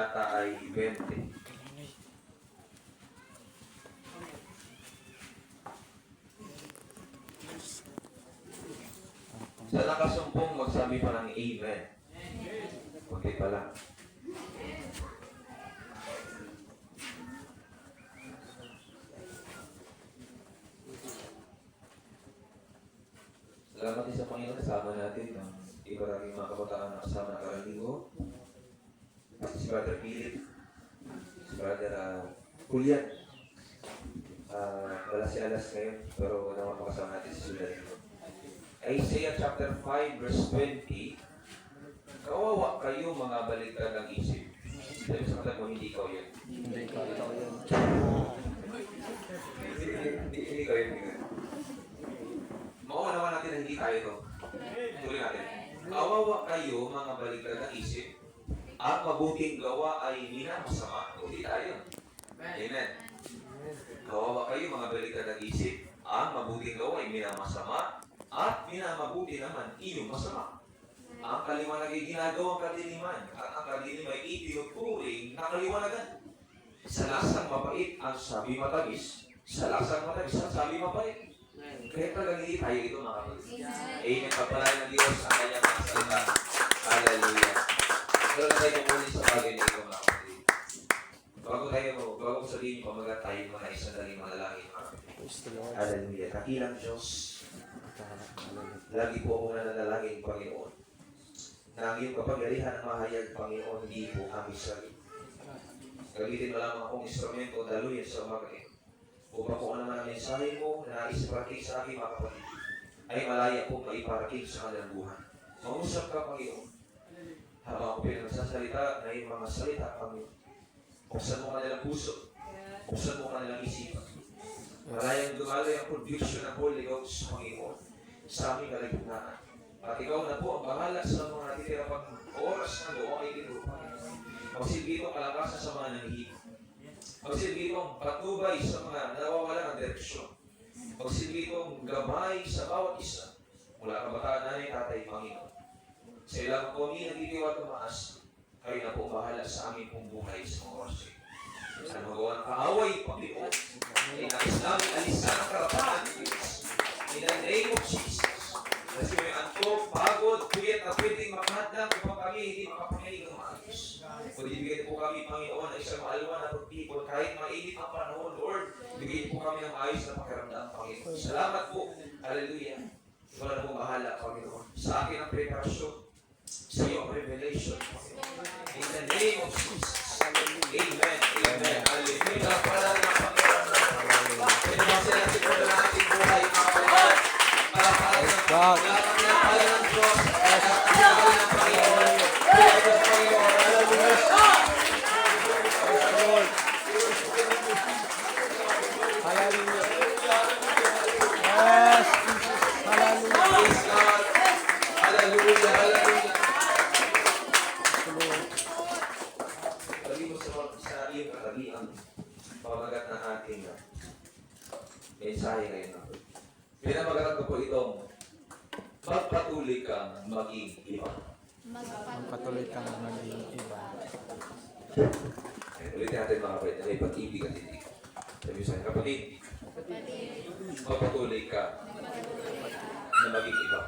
Talata ay 20. Sa nakasumpong magsabi pa ng Amen. Okay pa lang. Salamat din sa Panginoon. Kasama natin ang iba nating mga kabataan na kasama na karanigo. Si Brother Philip, si Brother Julian. Wala si Alas ngayon, pero naman makasama natin si Julian. Isaiah chapter 5 verse 20. Kawawa kayo mga baligtad ng isip. Sabi sa kata mo, hindi ikaw yan. Hindi ikaw yan. Hindi ikaw yan. Maunawa natin na hindi tayo ito. Tuloy natin. Kawawa kayo mga baligtad ng isip. Ang mabuting gawa ay minamasama. Hindi tayo. Amen. Kawawa kayo mga baligtad ng isip. Ang mabuting gawa ay minamasama. At minamabuti naman iyong masama. Ang kaliwanag ay ginagawang kadiliman. At ang kadiliman ay itinuturing na kaliwanagan. Sa lasang mapait ang sabi matamis. Sa lasang matamis ang sabi mapait. Kaya talagang hindi tayo ito mga kapatid. Amen. Pagpalain ng Diyos ang kanyang mga salita. Hallelujah. Pero na tayo muli sa bagay na ito mga kapatid. Bago ko sabihin yung pamagat tayo mga isang daling manalangin mga kapatid. Hallelujah. Dakilang Diyos. Lagi po ako nananalangin, Panginoon. Na ang iyong kapangyarihan ang mahayag, Panginoon, hindi po kami sarili. Gamitin mo lamang akong instrumento, daluyan sa umaga ito. Upang kung ano man ang mensahe mo na nais parating sa aking mga kapatid, ay malaya po maiparating sa kanilang buhay. Mausap ka, Panginoon. Habang ako pinagsasalita na iyong mga salita, Panginoon. Buksan mo kanilang puso. Buksan mo kanilang isipan. Malayang dumalay ang conviction ng Holy Ghost, Panginoon, sa aming kalagitnaan. At ikaw na po ang bahala sa mga natitira pang oras na doon ay ito. Magsilbi itong kalakasan sa mga nanghihina. Magsilbi itong patnubay sa mga nawawala ng direksyon. Magsilbi itong gabay sa bawat isa. Mula kabataan namin, Tatay, Panginoon. Sa ilang kami nagtitiwa tumaas, kayo na po bahala sa aming pong buhay sa mga oras ito. Sa magawa ng kaaway, Panginoon, ay nais namin alisan ang karapatan ng Diyos. In the name of Jesus. Kasi may antok, pagod, kuyat na pwedeng makahadlang upang kami hindi makapanginig ng maayos. Kung ibigay po kami, Panginoon, na isang maalwan na pagpipon, kahit mainit ang panahon, Lord, bigay po kami ng maayos na pakiramdam, Panginoon. Salamat po. Hallelujah. Ikaw na po bahala, Panginoon. Sa akin ang preparasyon, sa iyo ang revelation, Panginoon. In the name of Jesus. Amen. Amen. Hallelujah. Para na Panginoon. Pinamasin natin po na ating buhay, mga Panginoon. Para ng Diyos. Pamagat ng ating mensahe ngayon. Pinamagatan ko po itong magpatuloy kang maging iba. Magpatuloy kang maging iba. Ulitin natin mga kapatid na may pag-ibig at hindi. Sabi sa kapatid, magpatuloy ka na maging iba.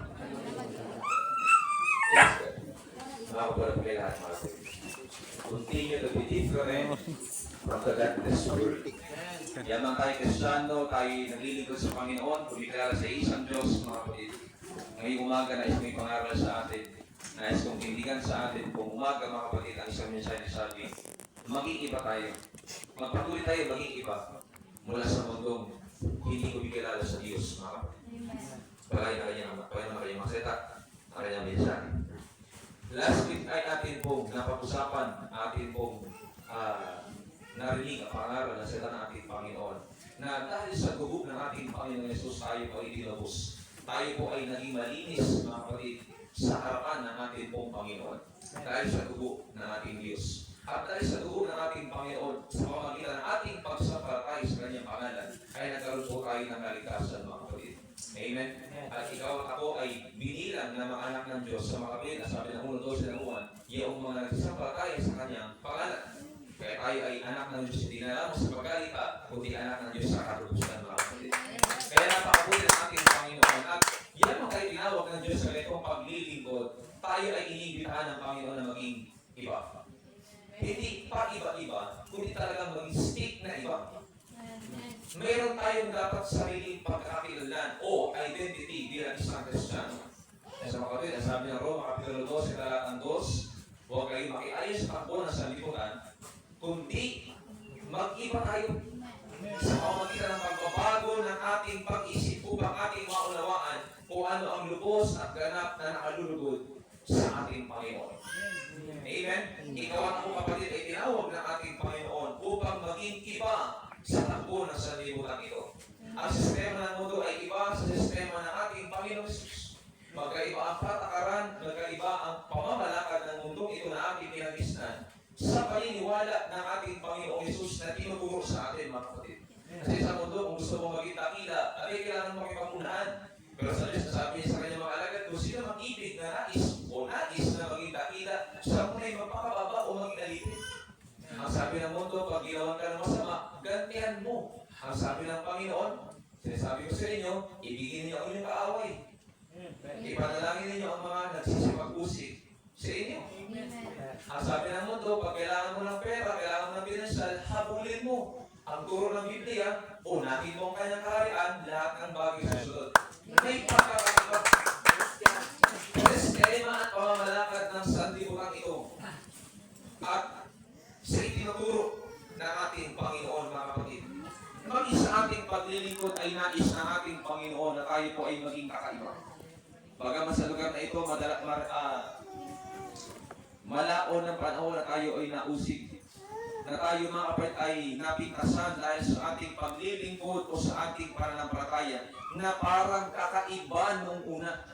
Yes, God. Mga kapatid po lahat mga kapatid. Continue to be different from the godless world. Yamang tayo Kristiyano, tayo naglilingkod sa Panginoon, kumikilala sa isang Diyos, mga kapatid. Ngayong umaga, nais may pangaral sa atin, nais kong tindigan sa atin, kung umaga, mga kapatid, ang isang mensahe na sabi, maging iba tayo. Magpatuloy tayo maging iba mula sa mundong hindi kumikilala sa Diyos, mga kapatid. Pagay na kanyang maseta, ang kanyang mensahe. Last week ay atin pong napag-usapan, atin pong narinig ang pangaral na sila ng ating Panginoon na dahil sa gubog ng ating Panginoon Jesus tayo po ay dinabos. Tayo po ay naging malinis, mga kapatid, sa harapan ng ating pong Panginoon dahil sa gubog ng ating Diyos. At dahil sa gubog ng ating Panginoon sa pamamagitan ng ating pagsampalatay sa kanyang pangalan ay nagkaroon po tayo ng kaligtasan, mga kapatid. Amen? At ikaw at ako ay binilang na mga anak ng Diyos sa mga kapatid. Sabi ng 1:12 ng Juan, yung mga nagsasampalatay sa kanyang pangalan tayo ay anak ng Diyos, hindi na lamang sa pagkalita, kundi anak ng Diyos sa katulusan, mga kapatid. Kaya napakabuti ng ating Panginoon. At yan ang kayo tinawag ng Diyos sa ganitong paglilingkod. Tayo ay iniimbitahan ng Panginoon na maging iba. Hindi pa iba-iba, kundi talagang maging stick na iba. Meron tayong dapat sariling pagkakakilanlan o identity bilang isang Kristiyano. Sa mga kapatid, ang sabi ng Roma, Kapitulo 12, talatang 2, huwag kayong makiayos sa takbo ng sanlibutan, kundi mag-iba tayo sa pamamagitan ng pagbabago ng ating pag-isip upang ating maunawaan kung ano ang lubos at ganap na nakalulugod sa ating Panginoon. Amen? Ikaw at ako, kapatid, ay tinawag ng ating Panginoon upang maging iba sa takbo ng sanlibutan ito. Ang sistema ng mundo ay iba sa sistema ng ating Panginoon Jesus. Magkaiba ang patakaran, magkaiba ang pamamalakad ng mundong ito na ating pinagisnan sa paniniwala ng ating Panginoong Jesus na tinuturo sa atin, mga kapatid. Kasi sa mundo, kung gusto mong maging dakila, ay kailangan makipagunahan. Pero sa Diyos, sabi niya sa kanyang mga alagad, kung sino mag-ibig na nais o nais na maging dakila, siya muna ay magpakababa o maging alipin. Ang sabi ng mundo, pag ginawan ka ng masama, gantihan mo. Ang sabi ng Panginoon, sinasabi ko sa inyo, ibigin niyo ang inyong kaaway. Ipanalangin ninyo ang mga nagsisipag-usig sa inyo. Ang sabi ng mundo, pag kailangan mo ng pera, kailangan mo ng pinansyal, habulin mo. Ang turo ng Biblia, unahin mo ang kanyang kaharian, lahat ng bagay susunod. May pagkakaiba. Sistema at pamamalakad ng sanlibutan ito. At sa itinuturo ng ating Panginoon, mga kapatid. Maging sa ating paglilingkod ay nais ng ating Panginoon na tayo po ay maging kakaiba. Bagaman sa lugar na ito, malaon ng panahon na tayo ay nausig. Na tayo, mga kapatid, ay napintasan dahil sa ating paglilingkod o sa ating pananampalataya na parang kakaiba nung una.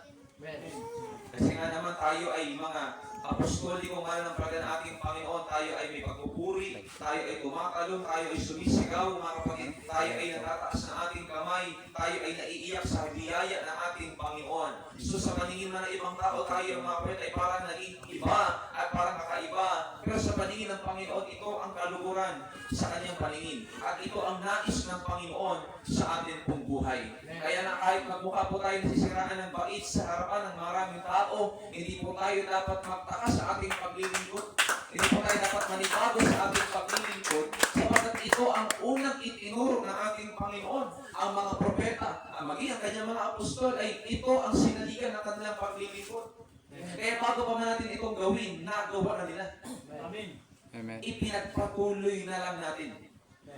Kasi nga naman tayo ay mga apostoliko nga ng pagdaan ng ating Panginoon, tayo ay may pagpupuri, tayo ay tumatalon, tayo ay sumisigaw, mga kapatid, tayo ay natataas ng ating kamay, tayo ay naiiyak sa biyaya ng ating Panginoon. So sa paningin man ng ibang tao, tayo, mga kapatid, ay parang naging iba at parang kakaiba. Pero sa paningin ng Panginoon, ito ang kaluguran sa kanyang paningin. At ito ang nais ng Panginoon sa ating pong buhay. Kaya na kahit magmukha po tayo nasisiraan ng bait sa harapan ng maraming tao, hindi po tayo dapat magtaka sa ating paglilingkod. Hindi po tayo dapat manibago sa ating paglilingkod sapagkat ito ang unang itinuro ng ating Panginoon. Ang mga propeta, maging ang kanyang mga apostol, ay ito ang sinaligan ng kanilang paglilingkod. Kaya bago pa man natin itong gawin, nagawa na nila. Amen. Ipinagpatuloy na lang natin.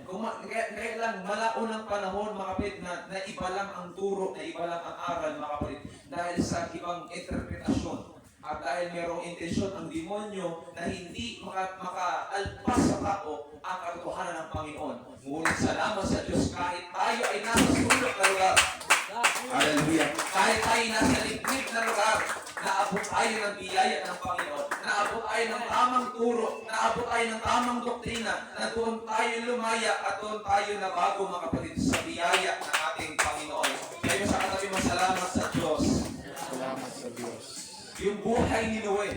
Kaya lang, malaon ng panahon, mga kapatid, na iba lang ang turo, na iba lang ang aral, mga kapatid, dahil sa ibang interpretasyon. At dahil mayroong intensyon ang demonyo na hindi makaalpas sa tao ang katotohanan ng Panginoon. Ngunit salamat sa Diyos, kahit tayo ay nasa sulok na lugar, hallelujah, kahit tayo nasa liblib na lugar, naabot tayo ng biyaya ng Panginoon, naabot tayo ng tamang turo, naabot tayo ng tamang doktrina, na doon tayo lumaya at doon tayo nabago, mga kapatid, sa biyaya ng ating Panginoon. Kaya sa katabi mo, salamat sa Diyos. Salamat sa Diyos. Yung buhay ni Noe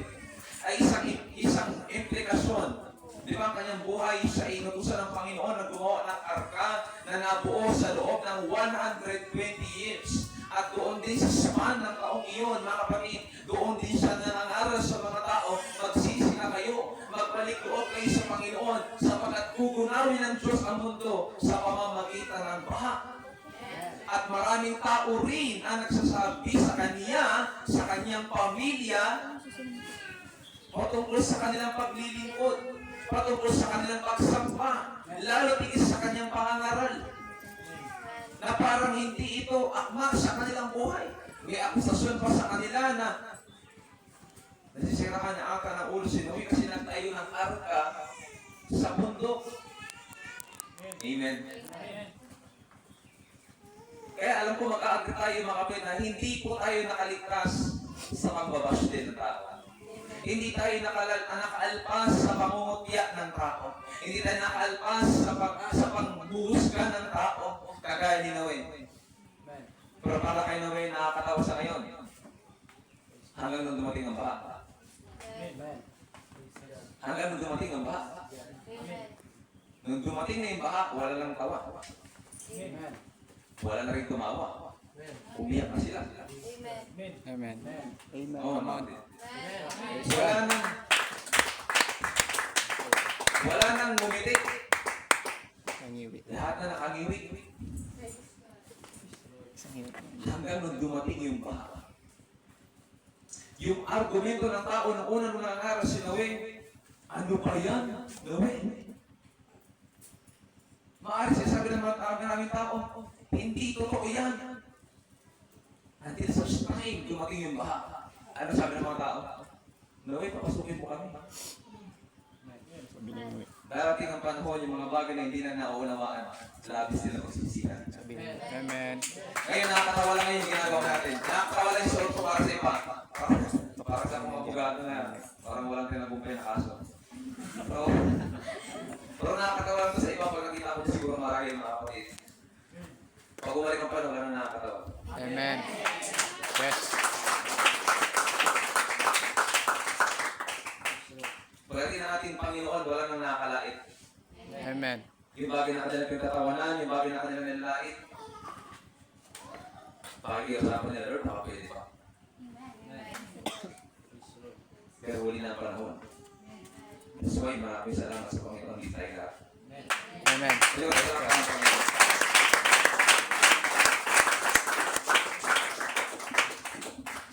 ay isang implikasyon. Di ba, ang kanyang buhay, siya ay inutusan ng Panginoon na gumawa ng arka na nabuo sa loob ng 120 years. At doon din sa span ng taong iyon, mga kapatid, doon din siya nangangaral sa mga tao, magsisi na kayo, magbalik loob kayo sa Panginoon, sapagkat gugunawin ng Diyos ang mundo sa pamamagitan ng baha. At maraming tao rin ang nagsasabi sa kanya, sa kanyang pamilya, patungkol sa kanilang paglilingkod, patungkol sa kanilang pagsampa, lalo tigis sa kanyang pangangaral, na parang hindi ito akma sa kanilang buhay. May akusasyon pa sa kanila na nasisiraan na ata ng ulo si Noe kasi nagtayo ng arka sa bundok. Amen. Kaya alam ko mag-aagree tayo, mga kapatid, na hindi po tayo nakaligtas sa pagbabash din ng tao. Hindi tayo nakaalpas sa pangungutya ng tao. Hindi tayo nakaalpas sa pagbuhusga ng tao, kagaya ni Noe. Pero para kay Noe, nakakatawa sa ngayon. Hanggang nung dumating ang baha. Hanggang nung dumating ang baha. Nung dumating na yung baha, wala lang tawa. Amen. Wala na rin tumawa. Umiyak na sila. Amen. Oo, mga kapatid. Wala nang ngumiti. Sangiwi. Lahat na nakangiwi. Sangiwi. Hanggang nung dumating yung baha. Yung argumento ng tao na unang nangaral si Noe, ano ba yan, Noe? Maaari siya sabi ng maraming tao, hindi totoo yan. Until such time, dumating yung baha. Ano sabi ng mga tao? Noe, papasukin mo kami. Sabi ni Noe. Darating ang panahon, yung mga bagay na hindi na nauunawaan, labis nila magsisihan. Sabi ni Noe. Amen. Ngayon, nakakatawa lang ngayon yung ginagawa natin. Nakakatawa lang yung suot ko para sa iba. Para sa mga bugado na parang walang tinagumpay na kaso. Pero nakakatawa lang sa iba pag nakita ko siguro marami yung mga kapatid. Pag umalik ang panahon, wala na nakakatawa. Amen. Yes. Pagdating na natin Panginoon, wala nang nakakalait. Amen. Yung bagay na kanila pinagtatawanan, yung bagay na kanila nilalait. Pakikiusapan nila, Lord, baka pwede pa. Pero huli na ang panahon. That's why maraming salamat sa Panginoon, di tayo lahat. Amen. Pero salamat ang Panginoon.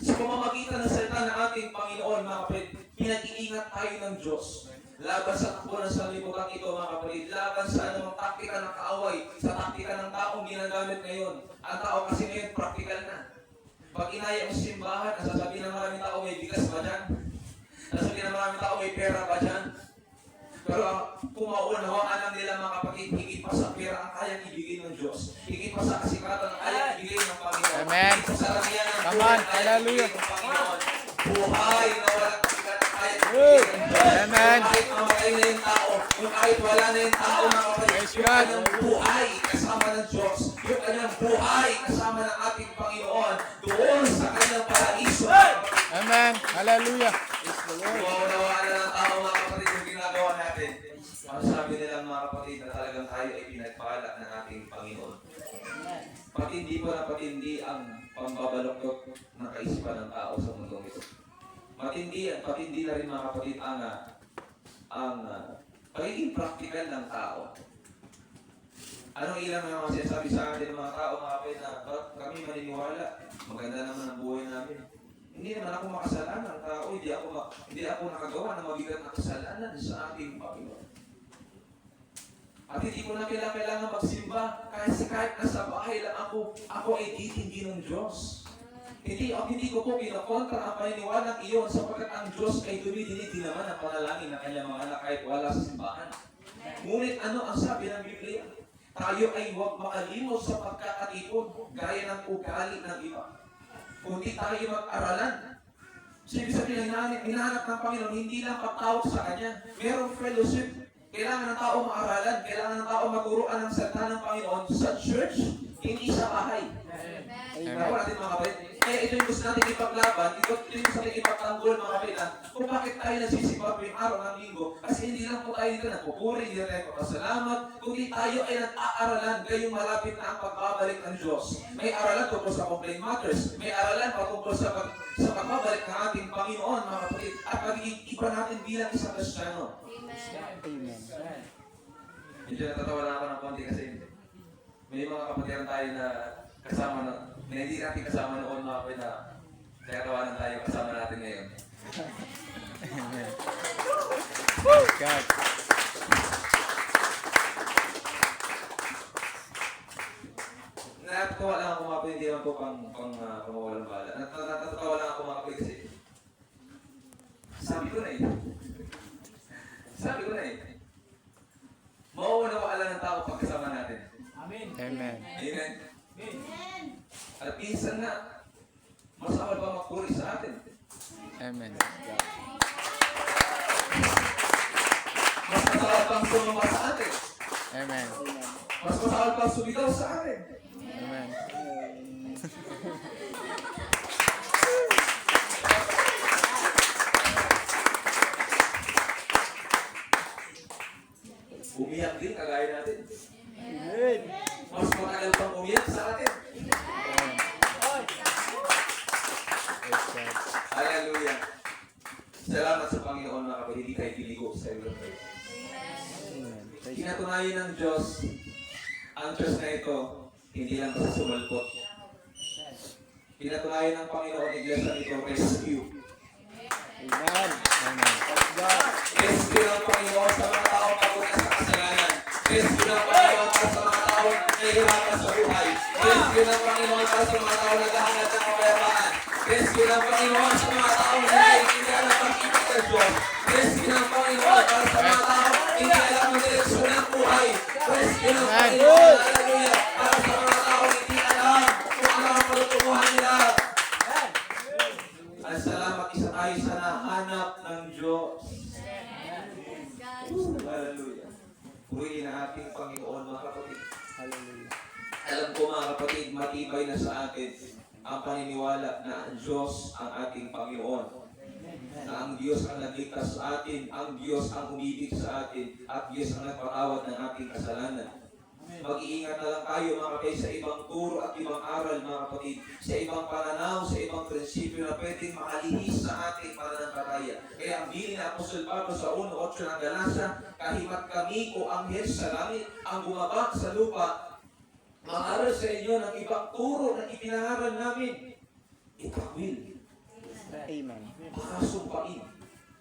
Sa pamamagitan ng salita ng ating Panginoon, mga kapatid, pinag-iingat tayo ng Diyos. Laban sa takbo ng sanlibutan ito, mga kapatid. Laban sa anumang taktika ng kaaway, sa taktika ng taong ginagamit ngayon. Ang tao kasi ngayon, practical na. Pag inaya mo sa simbahan, nasasabihin ng maraming tao, may bigas ba dyan? Nasasabihin ng maraming tao, may pera ba dyan? Pero kung maunawaan lang nila, mga kapatid, higit pa sa pera ang kayang ibigay ng Diyos. Higit pa sa kasikatan ang kayang ibigay ng Panginoon. Amen. Higit sa karamihan ng Come on. buhay ang kayang Hallelujah. ibigay ng Panginoon. Buhay na walang kasikatan ang kayang ibigay ng Diyos. Amen. Yung kahit mamatay na yung tao, yung kahit wala na yung tao, mga kapatid, Praise yung God. kanyang buhay kasama ng Diyos, yung kanyang buhay kasama ng ating Panginoon, doon sa kanyang paraiso. Amen. Hallelujah. Kung maunawaan na ng tao, mga kapatid, yung ginagawa natin, masasabi nila mga kapatid na talagang tayo ay pinagpala ng ating Panginoon. Patindi po na patindi ang pambabaloktot ng kaisipan ng tao sa mundong ito. Patindi na rin mga kapatid ang pagiging practical ng tao. Anong ilang mga sinasabi sa atin ng mga tao, mga kapatid, na kami maniniwala, maganda naman ang buhay namin. Hindi naman ako makasalanan ng tao, hindi ako nakagawa ng mabigat na kasalanan sa ating Panginoon. At hindi ko na kailangan magsimba kahit nasa bahay lang ako ay titingin ng Diyos. Hindi ko po kinakontra ang paniniwalang iyon sapagkat ang Diyos ay dumidinig din naman ang panalangin ng kanyang mga anak kahit wala sa simbahan. Ngunit ano ang sabi ng Biblia? Tayo ay huwag makalimot sa pagkakatipon gaya ng ugali ng iba. Kundi tayo mag-aralan. So, ibig sabihin, hinahanap ng Panginoon, hindi lang pagtawag sa Kanya. Merong fellowship. Kailangan ng tao maaralan. Kailangan ng tao maturuan ng salita ng Panginoon sa church, hindi sa bahay. Ako natin mga kapatid. Kaya ito yung gusto natin ipaglaban, ito yung gusto natin ipagtanggol mga kapatid. Kung bakit tayo nagsisimba tuwing araw ng linggo, kasi hindi lang po tayo dito nagpupuri, hindi lang tayo magpasalamat, kundi tayo ay nag-aaralan ngayong malapit na ang pagbabalik ng Diyos. May aralan tungkol sa complaint matters, may aralan patungkol sa pagbabalik ng ating Panginoon mga kapatid, at magiging iba natin bilang isang Kristiyano. Amen. Medyo natatawa lang ako ng konti kasi may mga kapatiran tayo na kasama na hindi natin kasama noon mga kapatid na kaya tawanan tayo kasama natin ngayon. Amen. God. Natatawa lang ako mga kapatid, hindi naman po pamawalang bala. Natatawa lang ako mga kapatid kasi sabi ko na mauunawaan lang ng tao pagkasama natin. Amen. Amen. At minsan na, mas awal pa magpuri sa atin. Amen. Mas masawal pang sumama sa atin. Amen. Mas masawal pang sumigaw sa atin. Amen. umiyak din kagaya natin. Amen. Mas matagal pang umiyak sa atin. Praise God. Hallelujah. Salamat sa Panginoon mga kapatid, hindi tayo piligo sa iyo. Amen. Praise God. Kinatunayan ng Diyos, ang Diyos na ito, hindi lang basta sumalpot. Pinatunayan ng Panginoon, iglesia nito, rescue. Amen. Amen. Praise God. Rescue ng Panginoon sa mga taong pagod sa kasalanan. Rescue ng Panginoon para sa mga taong nahihirapan sa buhay. Rescue ng Panginoon para sa mga taong naghahanap ng kapayapaan. Rescue ng Panginoon sa mga taong naiintindihan ng pag-ibig ng Diyos. Rescue ng Panginoon para sa mga taong hindi alam ang direksyon ng buhay. Rescue ng Panginoon, hallelujah, para sa mga taong hindi alam kung ano ang patutunguhan nila. Ang salamat, isa tayo sa nahanap ng Diyos. Hallelujah. Purihin ang ating Panginoon, mga kapatid. Hallelujah. Alam ko mga kapatid, matibay na sa atin ang paniniwala na ang Diyos ang ating Panginoon. Na ang Diyos ang nagligtas sa atin, ang Diyos ang umibig sa atin, at Diyos ang nagpatawad ng ating kasalanan. Mag-iingat na lang tayo mga kapatid sa ibang turo at ibang aral mga kapatid, sa ibang pananaw, sa ibang prinsipyo na pwedeng makalihis sa ating pananampalataya. Kaya ang bilin na Apostol Pablo sa 1:8 ng Galasa, kahimat kami o anghel sa langit ang bumaba sa lupa, mangaral sa inyo ng ibang turo na ipinangaral namin, itakwil, Amen. pakasumpain.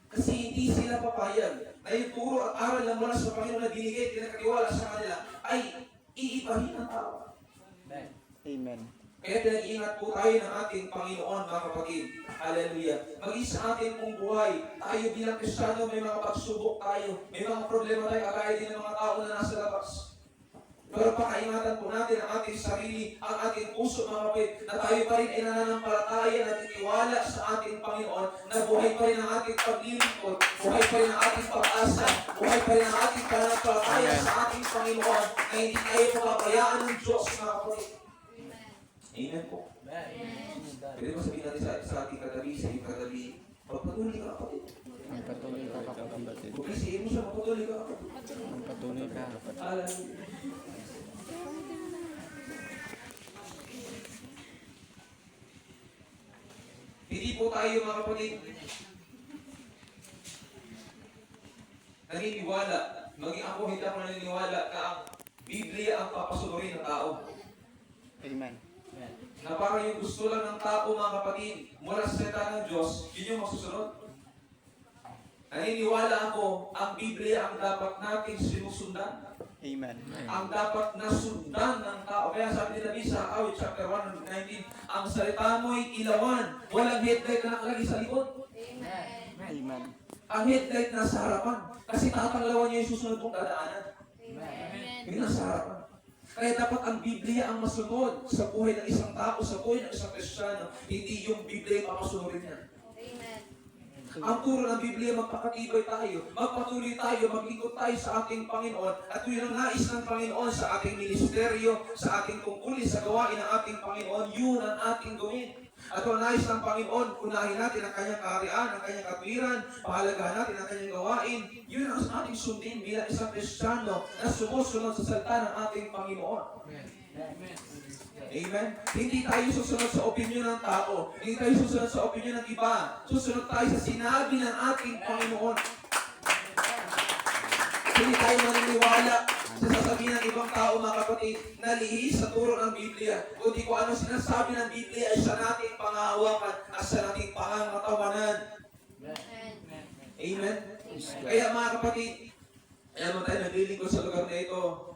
Kasi hindi sila papayag na yung turo at aral na mula sa Panginoon na binigay, pinakatiwala sa kanila, ay iibahin ang tao. Amen. Kaya pinag-iingat po tayo ng ating Panginoon, mga kapatid. Hallelujah. Maging sa ating pong buhay, tayo bilang Kristiyano, may mga pagsubok tayo. May mga problema tayo, kagaya din ng mga tao na nasa labas. Pero pakaingatan po natin ang ating sarili, ang ating puso, mga kapatid, na tayo pa rin ay nananampalataya, nagtitiwala sa ating Panginoon, na buhay pa rin ang ating paglilingkod, buhay pa rin ang ating pag-asa, buhay pa rin ang ating pananampalataya sa ating Panginoon, na hindi tayo papabayaan ng Diyos, mga kapatid. Amen po. Pwede ba sabihin natin sa ating katabi, sa iyong katabi, magpatuloy ka, kapatid. Magpatuloy ka kapatid. Kung isihin mo siya, magpatuloy ka, kapatid. Magpatuloy ka kapatid. Hallelujah. Hindi po tayo mga kapatid naniniwala, maging ako hindi ako naniniwala na ang Biblia ang papasunurin ng tao. Amen. Na parang yung gusto lang ng tao mga kapatid mula sa salita ng Diyos, yun yung masusunod. Naniniwala ako, ang Biblia ang dapat natin sinusundan. Amen. Ang dapat nasundan ng tao. Kaya sabi ni David sa Awit chapter 1:19, ang salita mo'y ilawan, walang headlight na nakalagay sa likod. Amen. Ang headlight nasa harapan. Kasi tatanglawan niya yung susunod mong dadaanan. Yun nasa harapan. Kaya dapat ang Biblia ang masunod sa buhay ng isang tao, sa buhay ng isang Kristiyano. Hindi yung Biblia ang papasunurin niya. Ang turo ng Biblia, magpakatibay tayo, magpatuloy tayo, maglingkod tayo sa ating Panginoon, at yun ang nais ng Panginoon sa ating ministeryo, sa ating tungkulin, sa gawain ng ating Panginoon, yun ang ating gawin. At ang nais ng Panginoon, unahin natin ang kanyang kaharian, ang kanyang katwiran, pahalagahan natin ang kanyang gawain, yun ang ating sundin bilang isang Kristiyano na sumusunod sa salita ng ating Panginoon. Amen? Hindi tayo susunod sa opinyon ng tao. Hindi tayo susunod sa opinyon ng iba. Susunod tayo sa sinabi ng ating Panginoon. Hindi tayo maniniwala sa sasabihin ng ibang tao, mga kapatid, na lihis sa turo ng Biblia. Kundi kung ano sinasabi ng Biblia ay sa nating pangahawakan at sa nating pangangatawanan. Amen? Kaya mga kapatid, alam mo tayo, naglilingkod sa lugar na ito,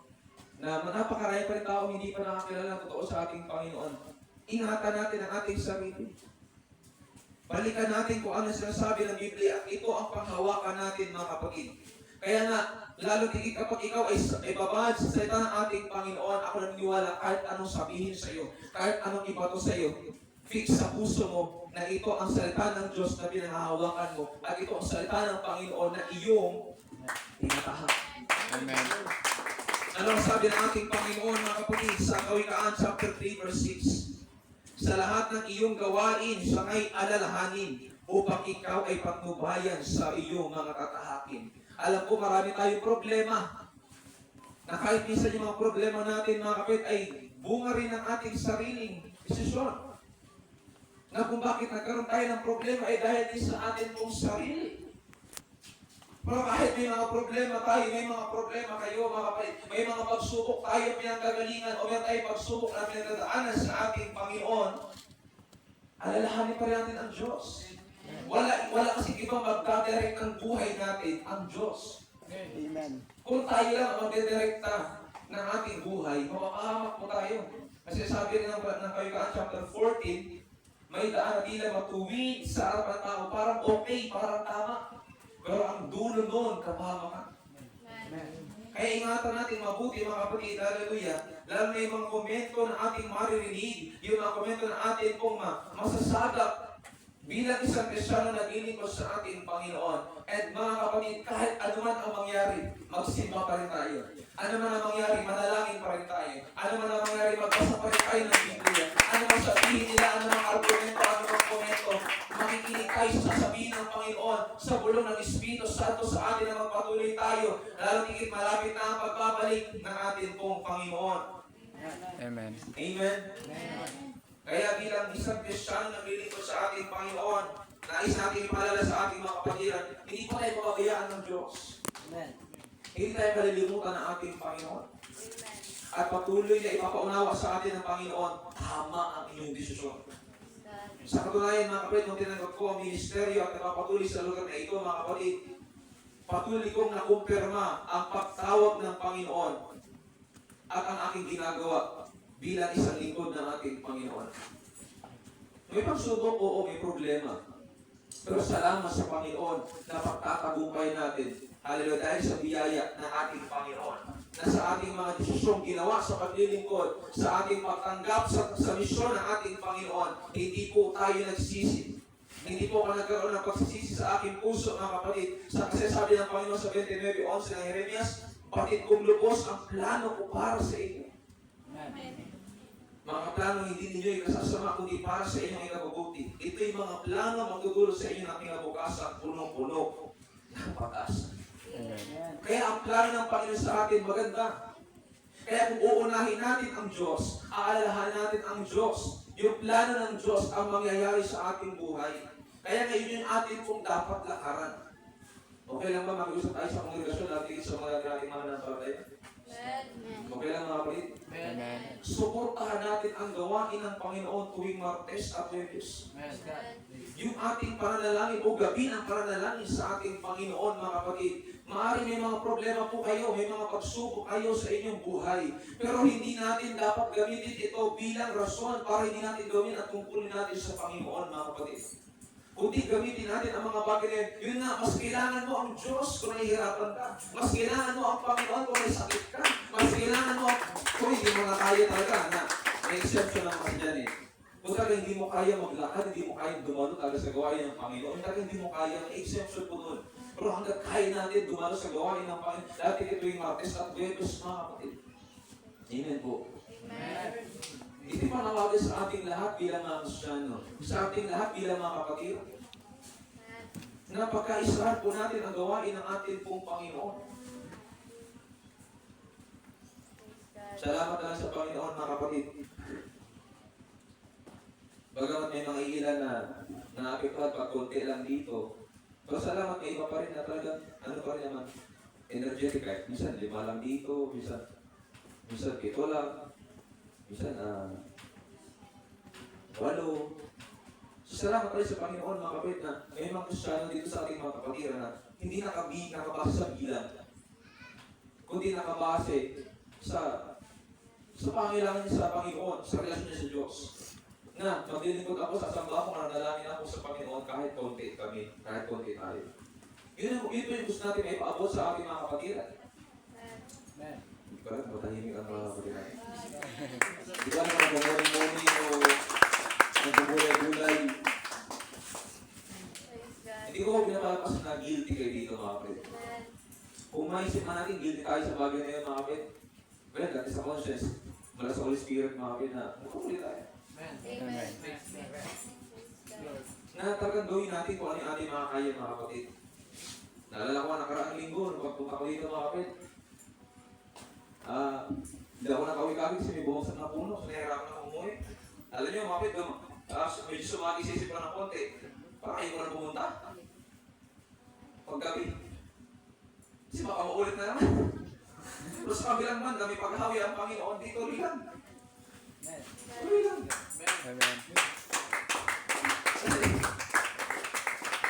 na napakarami pa rin tao hindi pa nakakilala ng totoo sa ating Panginoon. Ingatan natin ang ating sarili. Balikan natin kung ano sinasabi ng Biblia at ito ang panghawakan natin, mga kapatid. Kaya nga, lalo tigit kapag ikaw ay babad sa salita ng ating Panginoon, ako naniniwala kahit anong sabihin sa iyo, kahit anong ibato sa iyo, fix sa puso mo na ito ang salita ng Diyos na pinangahawakan mo at ito ang salita ng Panginoon na iyong tinatahak. Amen. Ano ang sabi ng ating Panginoon, mga kapatid, sa Kawikaan chapter 3 verse 6? Sa lahat ng iyong gawain, siya ngay alalahanin upang ikaw ay patnubayan sa iyong mga tatahakin. Alam ko marami tayong problema. Na kahit minsan yung mga problema natin, mga kapit, ay bunga rin ng ating sariling desisyon. Na kung bakit nagkaroon tayo ng problema ay dahil din sa atin pong sarili. Pero kahit may mga problema tayo, may mga problema kayo, mga kapatid, may mga pagsubok tayo pinanggagalingan o may tayo pagsubok na pinagdadaanan sa ating Panginoon, alalahanin pa rin natin ang Diyos. Wala kasi ibang magdadirect ng buhay natin, ang Diyos. Amen. Kung tayo lang ang magdidirekta ng ating buhay, mapakahamak po tayo. Kasi sabi rin ng Kawikaan chapter 14, may daan na tila matuwid sa harapan ng tao, parang okay, parang tama. Pero ang dulo noon, kapahamakan. Kaya ingatan natin mabuti mga kapatid, hallelujah. Lalo na yung mga komento na ating maririnig, yung mga komento na atin pong masasagap bilang isang Kristiyano na nagilingkod sa ating Panginoon. At mga kapatid, kahit anuman ang mangyari, magsimba pa rin tayo. Ano man ang mangyari, manalangin pa rin tayo. Ano man ang mangyari, magbasa pa rin tayo ng Biblia. Ano man sabihin nila, ano mang argumento, ano mang komento, makikinig tayo sa sasabihin ng Panginoon sa bulong ng Espiritu Santo sa atin na magpatuloy tayo. Lalo tigit malapit na ang pagbabalik ng atin pong Panginoon. Amen. Amen? Kaya bilang isang Kristiyano na naglilingkod sa ating Panginoon, nais natin ipaalala sa ating mga kapatiran, hindi pa tayo pababayaan ng Diyos. Hindi tayo kalilimutan ng ating Panginoon. At patuloy na ipapaunawa sa atin ng Panginoon, tama ang inyong desisyon. Sa katunayan mga kapatid, nung tinanggap ko ang ministeryo at napapatuloy sa lugar na ito mga kapatid, patuloy kong nakumpirma ang pagtawag ng Panginoon at ang aking ginagawa bilang isang lingkod ng ating Panginoon. May pagsubok, oo, may problema. Pero salamat sa Panginoon na pagtatagumpay natin. Hallelujah, dahil sa biyaya ng ating Panginoon. Na sa ating mga desisyong ginawa sa paglilingkod, sa ating pagtanggap sa misyon ng ating Panginoon, hindi po tayo nagsisi. Hindi po ako nagkaroon ng pagsisisi sa aking puso, mga kapatid. Kasi sabi ng Panginoon sa 29:11 ng Jeremias, batid kong lubos ang plano ko para sa inyo. Mga plano hindi ninyo ikasasama, kundi para sa inyong ikabubuti. Ito yung mga plano magtutulong sa inyo ng kinabukasan, punong-puno ng pag-asa. Kaya ang plano ng Panginoon sa atin maganda. Kaya kung uunahin natin ang Diyos, aalalahan natin ang Diyos, yung plano ng Diyos ang mangyayari sa ating buhay. Kaya ngayon yung atin pong dapat lakaran. Okay lang ba mag-usap tayo sa kongregasyon natin sa mga ating mga nampalataya? Okay lang mga kapatid? Amen. Suportahan natin ang gawain ng Panginoon tuwing Martes at Huwebes. Yung ating pananalangin o gabi ng pananalangin sa ating Panginoon, mga kapatid. Maaari may mga problema po kayo, may mga pagsubok kayo sa inyong buhay. Pero hindi natin dapat gamitin ito bilang rason para hindi natin gawin at tungkulin natin sa Panginoon, mga kapatid. Kundi gamitin natin ang mga bagay na yun nga, mas kailangan mo ang Diyos kung nahihirapan ka. Mas kailangan mo ang Panginoon kung may sakit ka. Mas kailangan mo, kung hindi mo na kaya talaga na, may exception lang kasi dyan eh. Kung talaga hindi mo kaya maglakad, hindi mo kaya dumalo talaga sa gawain ng Panginoon, talaga hindi mo kaya, may exception po doon. Pero hanggang kaya natin dumalo sa gawain ng Panginoon, dati ito yung Martes at Huwebes, mga kapatid. Amen po. Amen. Ito panawagan sa ating lahat bilang mga Kristiyano, sa ating lahat bilang mga kapatid, na pagkaisahan po natin ang gawain ng ating pong Panginoon. Salamat lang sa Panginoon, mga kapatid. Bagamat may mga ilan na naapektuhan pa konti lang dito, pero salamat may iba pa rin na talagang, ano pa rin naman, energetic kahit minsan 5 lang dito, minsan 7 lang, minsan 8. Salamat tayo sa Panginoon, mga kapatid, na may mga Kristiyano dito sa ating mga kapatiran na hindi nakabase sa bilang, kundi nakabase sa pangailangan niya sa Panginoon, sa relasyon niya sa Diyos. Na maglilingkod ako, sasamba ako, nanalangin ako sa Panginoon kahit konti kami, kahit konti tayo. Yun po yung gusto natin ay paabot sa ating mga kapatiran. Hindi ko alam, matahimik ang mga kapatiran. Di ba naman nag-morning o nag-gulay-gulay? Hindi ko pinapalapas na guilty kayo dito, mga kapatid. Kung maisip man natin, guilty tayo sa bagay na yun, mga kapatid. Well, dati sa conscience, mula sa Holy Spirit, mga kapatid, na magpapuli tayo. Amen. Na talagang gawin natin kung ano yung ating mga kaya, mga kapatid. Naalala ko nakaraang linggo, nung pagpunta ko dito, mga kapatid. gabi kasi may bumagsak na puno, so nahihirapan ako umuwi. Alam niyo, mapit, medyo sumagi-sisip pa ng konti. Parang ayaw ko na pumunta. Paggabi. Kasi baka maulit na naman. Pero sa kabilang banda, may paghahawi ang Panginoon, di tuloy lang. Tuloy lang. Amen.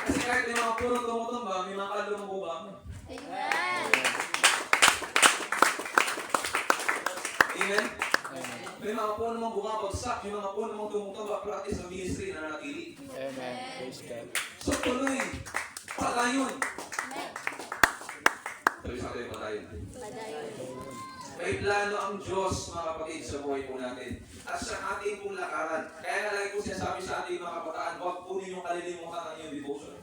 Kasi kahit may mga puno tumutumba, may mga kalulong bubang. Amen. Amen? Amen. May mga puno mong bumabagsak, may mga puno mong tumutumba, pero at least ang ministry na nanatili. Amen. Praise God. So tuloy, patayon. Amen. Sabi sa atin, patayon. Padayon. May plano ang Diyos, mga kapatid, sa buhay po natin. At sa ating pong lakaran. Kaya nga lagi ko sinasabi sa ating mga kabataan, huwag po ninyong kalilimutan ang inyong devotion.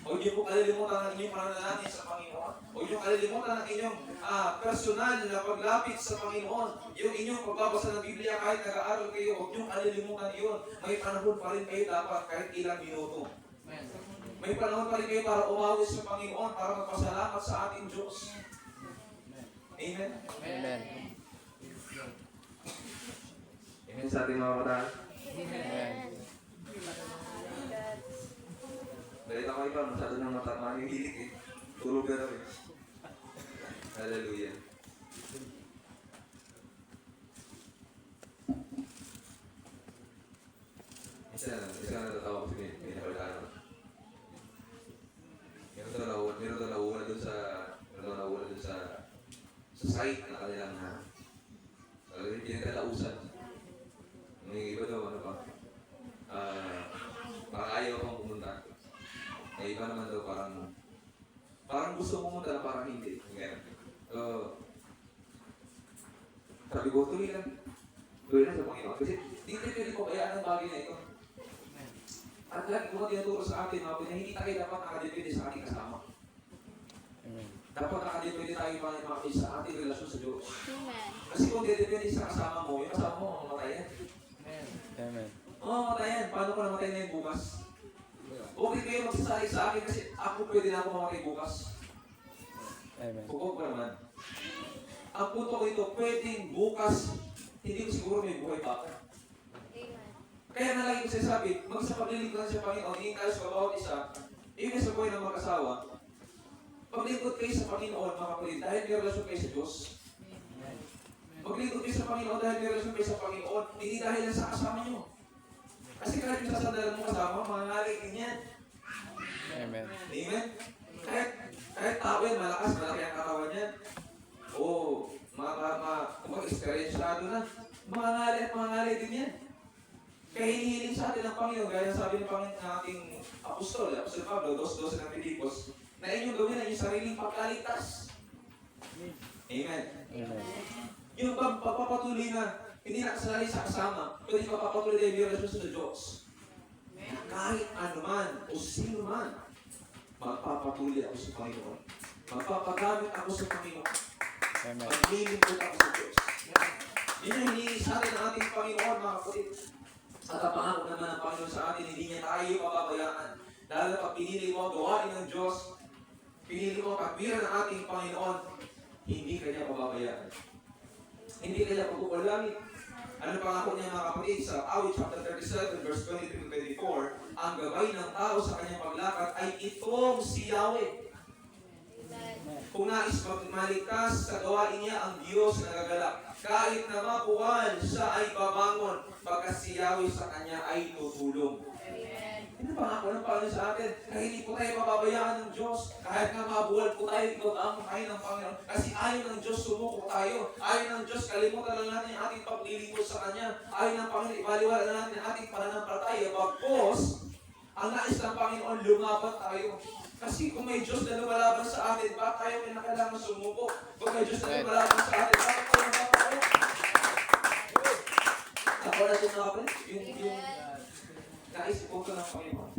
Huwag niyo po kalilimutan ang inyong pananalangin sa Panginoon. Huwag niyo kalilimutan ang inyong personal na paglapit sa Panginoon. Yung inyong pagbabasa ng Biblia kahit nag-aaral kayo, huwag niyo kalilimutan iyon. May panahon pa rin kayo dapat kahit ilang minuto. May panahon pa rin kayo para umawi sa Panginoon, para magpasalamat sa ating Diyos. Amen? Amen. Amen sa ating mga kabataan. Amen. Dahil ako iba, masyado nang manihilig eh. Tulog na daw eh. Hallelujah. Isa na natatawa ko si Pinapagano. Meron daw nauna dun sa site na kanilang pinagkalausan. Yung iba daw, ano pa? Parang ayaw akong pumunta. Ay iba naman daw parang gusto pumunta na parang hindi. Sabi ko, tuloy lang sa Panginoon. Kasi hindi tayo pwede ko kayaan ang bagay na ito. At lagi ko tinuturo sa atin, mga na hindi tayo dapat nakadepende sa ating kasama. Amen. Dapat nakadepende tayo mga sa ating relasyon sa Diyos. Amen. Kasi kung depende sa kasama mo, yung kasama mo, mamatayan. Amen. Mamatayan. Paano ko namatay na yung bukas? Okay kayo magsasali sa akin kasi ako pwede na ako mamatay bukas. Amen. Huwag ko naman. Ang punto ko ito, pwedeng bukas, hindi ko siguro may buhay pa ako. Amen. Kaya na lagi ko sinasabi, magsapaglilingkuran sa Panginoon, hindi tayo sa bawat isa, even sa buhay ng mag-asawa, paglingkod kayo sa Panginoon, mga kapatid, dahil may relasyon kayo sa Diyos. Maglingkod kayo sa Panginoon dahil may relasyon kayo sa Panginoon, hindi dahil lang sa kasama nyo. Kasi kahit yung sasandalan mo kasama, mangangalig din yan. Amen. Amen? Kahit tao yan, malakas, malaki ang katawan niyan. Oo, mag-experienceado na. Mangangali din yan. Kaya hinihiling sa atin ng Panginoon, gaya sabi ng Panginoon ng ating Apostol Pablo, 2:12 ng Pilipos, na inyong gawin ang inyong sariling pagkaligtas. Amen. Amen. Yung pagpapatuloy na hindi nakasalali sa kasama, pwede papapatuloy na yung relasyon sa Diyos. Kahit ano man o sino man, magpapatuloy ako sa Panginoon. Magpapagamit ako sa Panginoon. Amen. Maglilingkod ako sa Diyos. Yun yung hinihingi sa atin ng ating Panginoon, mga kapatid. At ang pangako naman ng Panginoon sa atin, hindi niya tayo pababayaan. Dahil na pag pinili mo ang gawain ng Diyos, pinili mo ang katwiran ng ating Panginoon, hindi kanya pababayaan. Hindi kanya pagkukulangin. Ano pangako niya mga kapatid sa Awit chapter 37 verse 23-24, ang gabay ng tao sa kanyang paglakad ay itong si Yahweh. Kung nais magmaligtas sa gawain niya ang Diyos na nagagalak, kahit na mapuwan, siya ay babangon, pagkat si Yahweh sa kanya ay tutulong. Ano pangako ng Panginoon sa atin? Kaya hindi po tayo mababayaan ng Diyos. Kahit nga mabuwal po tayo, ikaw ang tayo ng Panginoon. Kasi ayaw ng Diyos sumuko tayo. Ayaw ng Diyos kalimutan lang natin ang ating paglilingkod sa Kanya. Ayaw ng Panginoon ibaliwala na natin ang ating pananampalataya. Bagkos, ang nais ng Panginoon, lumaban tayo. Kasi kung may Diyos na lumalaban sa atin, bakit tayo may nakailangan sumuko? Kung may Diyos na lumalaban sa atin, bakit tayo nakapagod? Ako na ito na yung naisip ko ng Panginoon.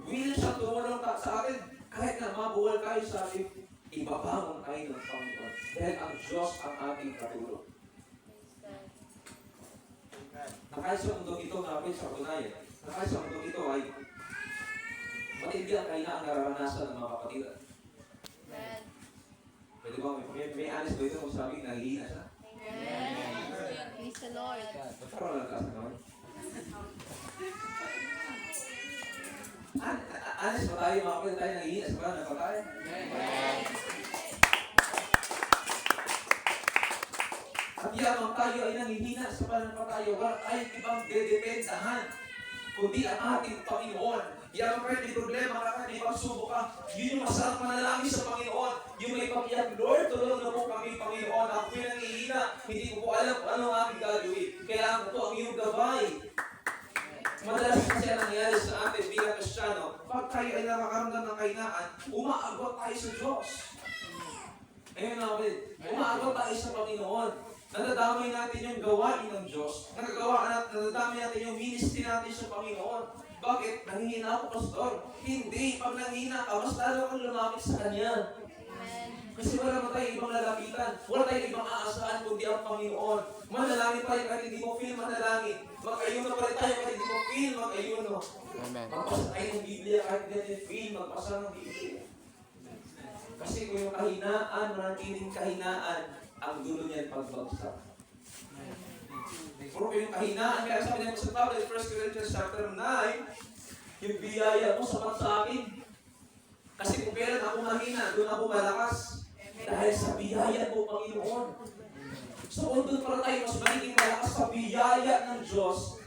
Willing siya tumulong sa atin. Kahit na mabuwal kayo sa atin, ibabangon kayo ng Panginoon. Dahil ang Diyos ang ating katulong. Nakaya sa mundong ito, napin sa kunayan, nakaya sa mundong ito ay matindi ang kainaan nararanasan ng mga kapatiran. Pwede ba may honest ba ito kung sabing nahihina siya? Praise the Lord. Parang nagkaas na naman. Honest ba tayo, mga kapatid, tayo nangihinas ba? Nagpatayo? At yamang tayo ay nangihinas sa pananampalataya, wala tayong ibang dedependahan, kundi ang ating Panginoon. Yamang kahit may problema ka, kahit may pagsubok ka, yun yung masarap manalangin sa Panginoon. Yung may pakiyak, Lord, tulungan na po kami, Panginoon. Ako yung nangihina, hindi ko po alam kung ano ang aking gagawin. Kailangan ko po ang iyong gabay. Madalas kasi ang nangyayari sa atin bilang Kristiyano, pag tayo ay nakakaramdam ng kahinaan, umaagwat tayo sa Diyos. Ayun na kapatid, umaagwat tayo sa Panginoon. Nadadamay natin yung gawain ng Diyos. Nadadamay natin yung ministry natin sa Panginoon. Bakit? Nanghihina ako, Pastor. Hindi. Pag nanghihina ka, mas lalo kang lumapit sa Kanya. Kasi wala naman tayong ibang lalapitan. Wala tayong ibang aasahan kundi ang Panginoon. Manalangin tayo kahit hindi mo feel manalangin. Mag-ayuno pa rin tayo kahit hindi mo feel mag-ayuno. Amen. Magbasa tayo ng Biblia kahit hindi natin feel magbasa ng Biblia. Kasi kung yung kahinaan, manatiling kahinaan, ang dulo niyan pagbagsak. Puro yung kahinaan, kaya sabi niya sa tablet, 1 Corinthians chapter 9, yung biyaya mo sapat sa akin. Kasi kung kailan ako mahina, doon ako malakas. Dahil sa biyaya mo, Panginoon. So kung doon para tayo mas magiging malakas sa biyaya ng Diyos,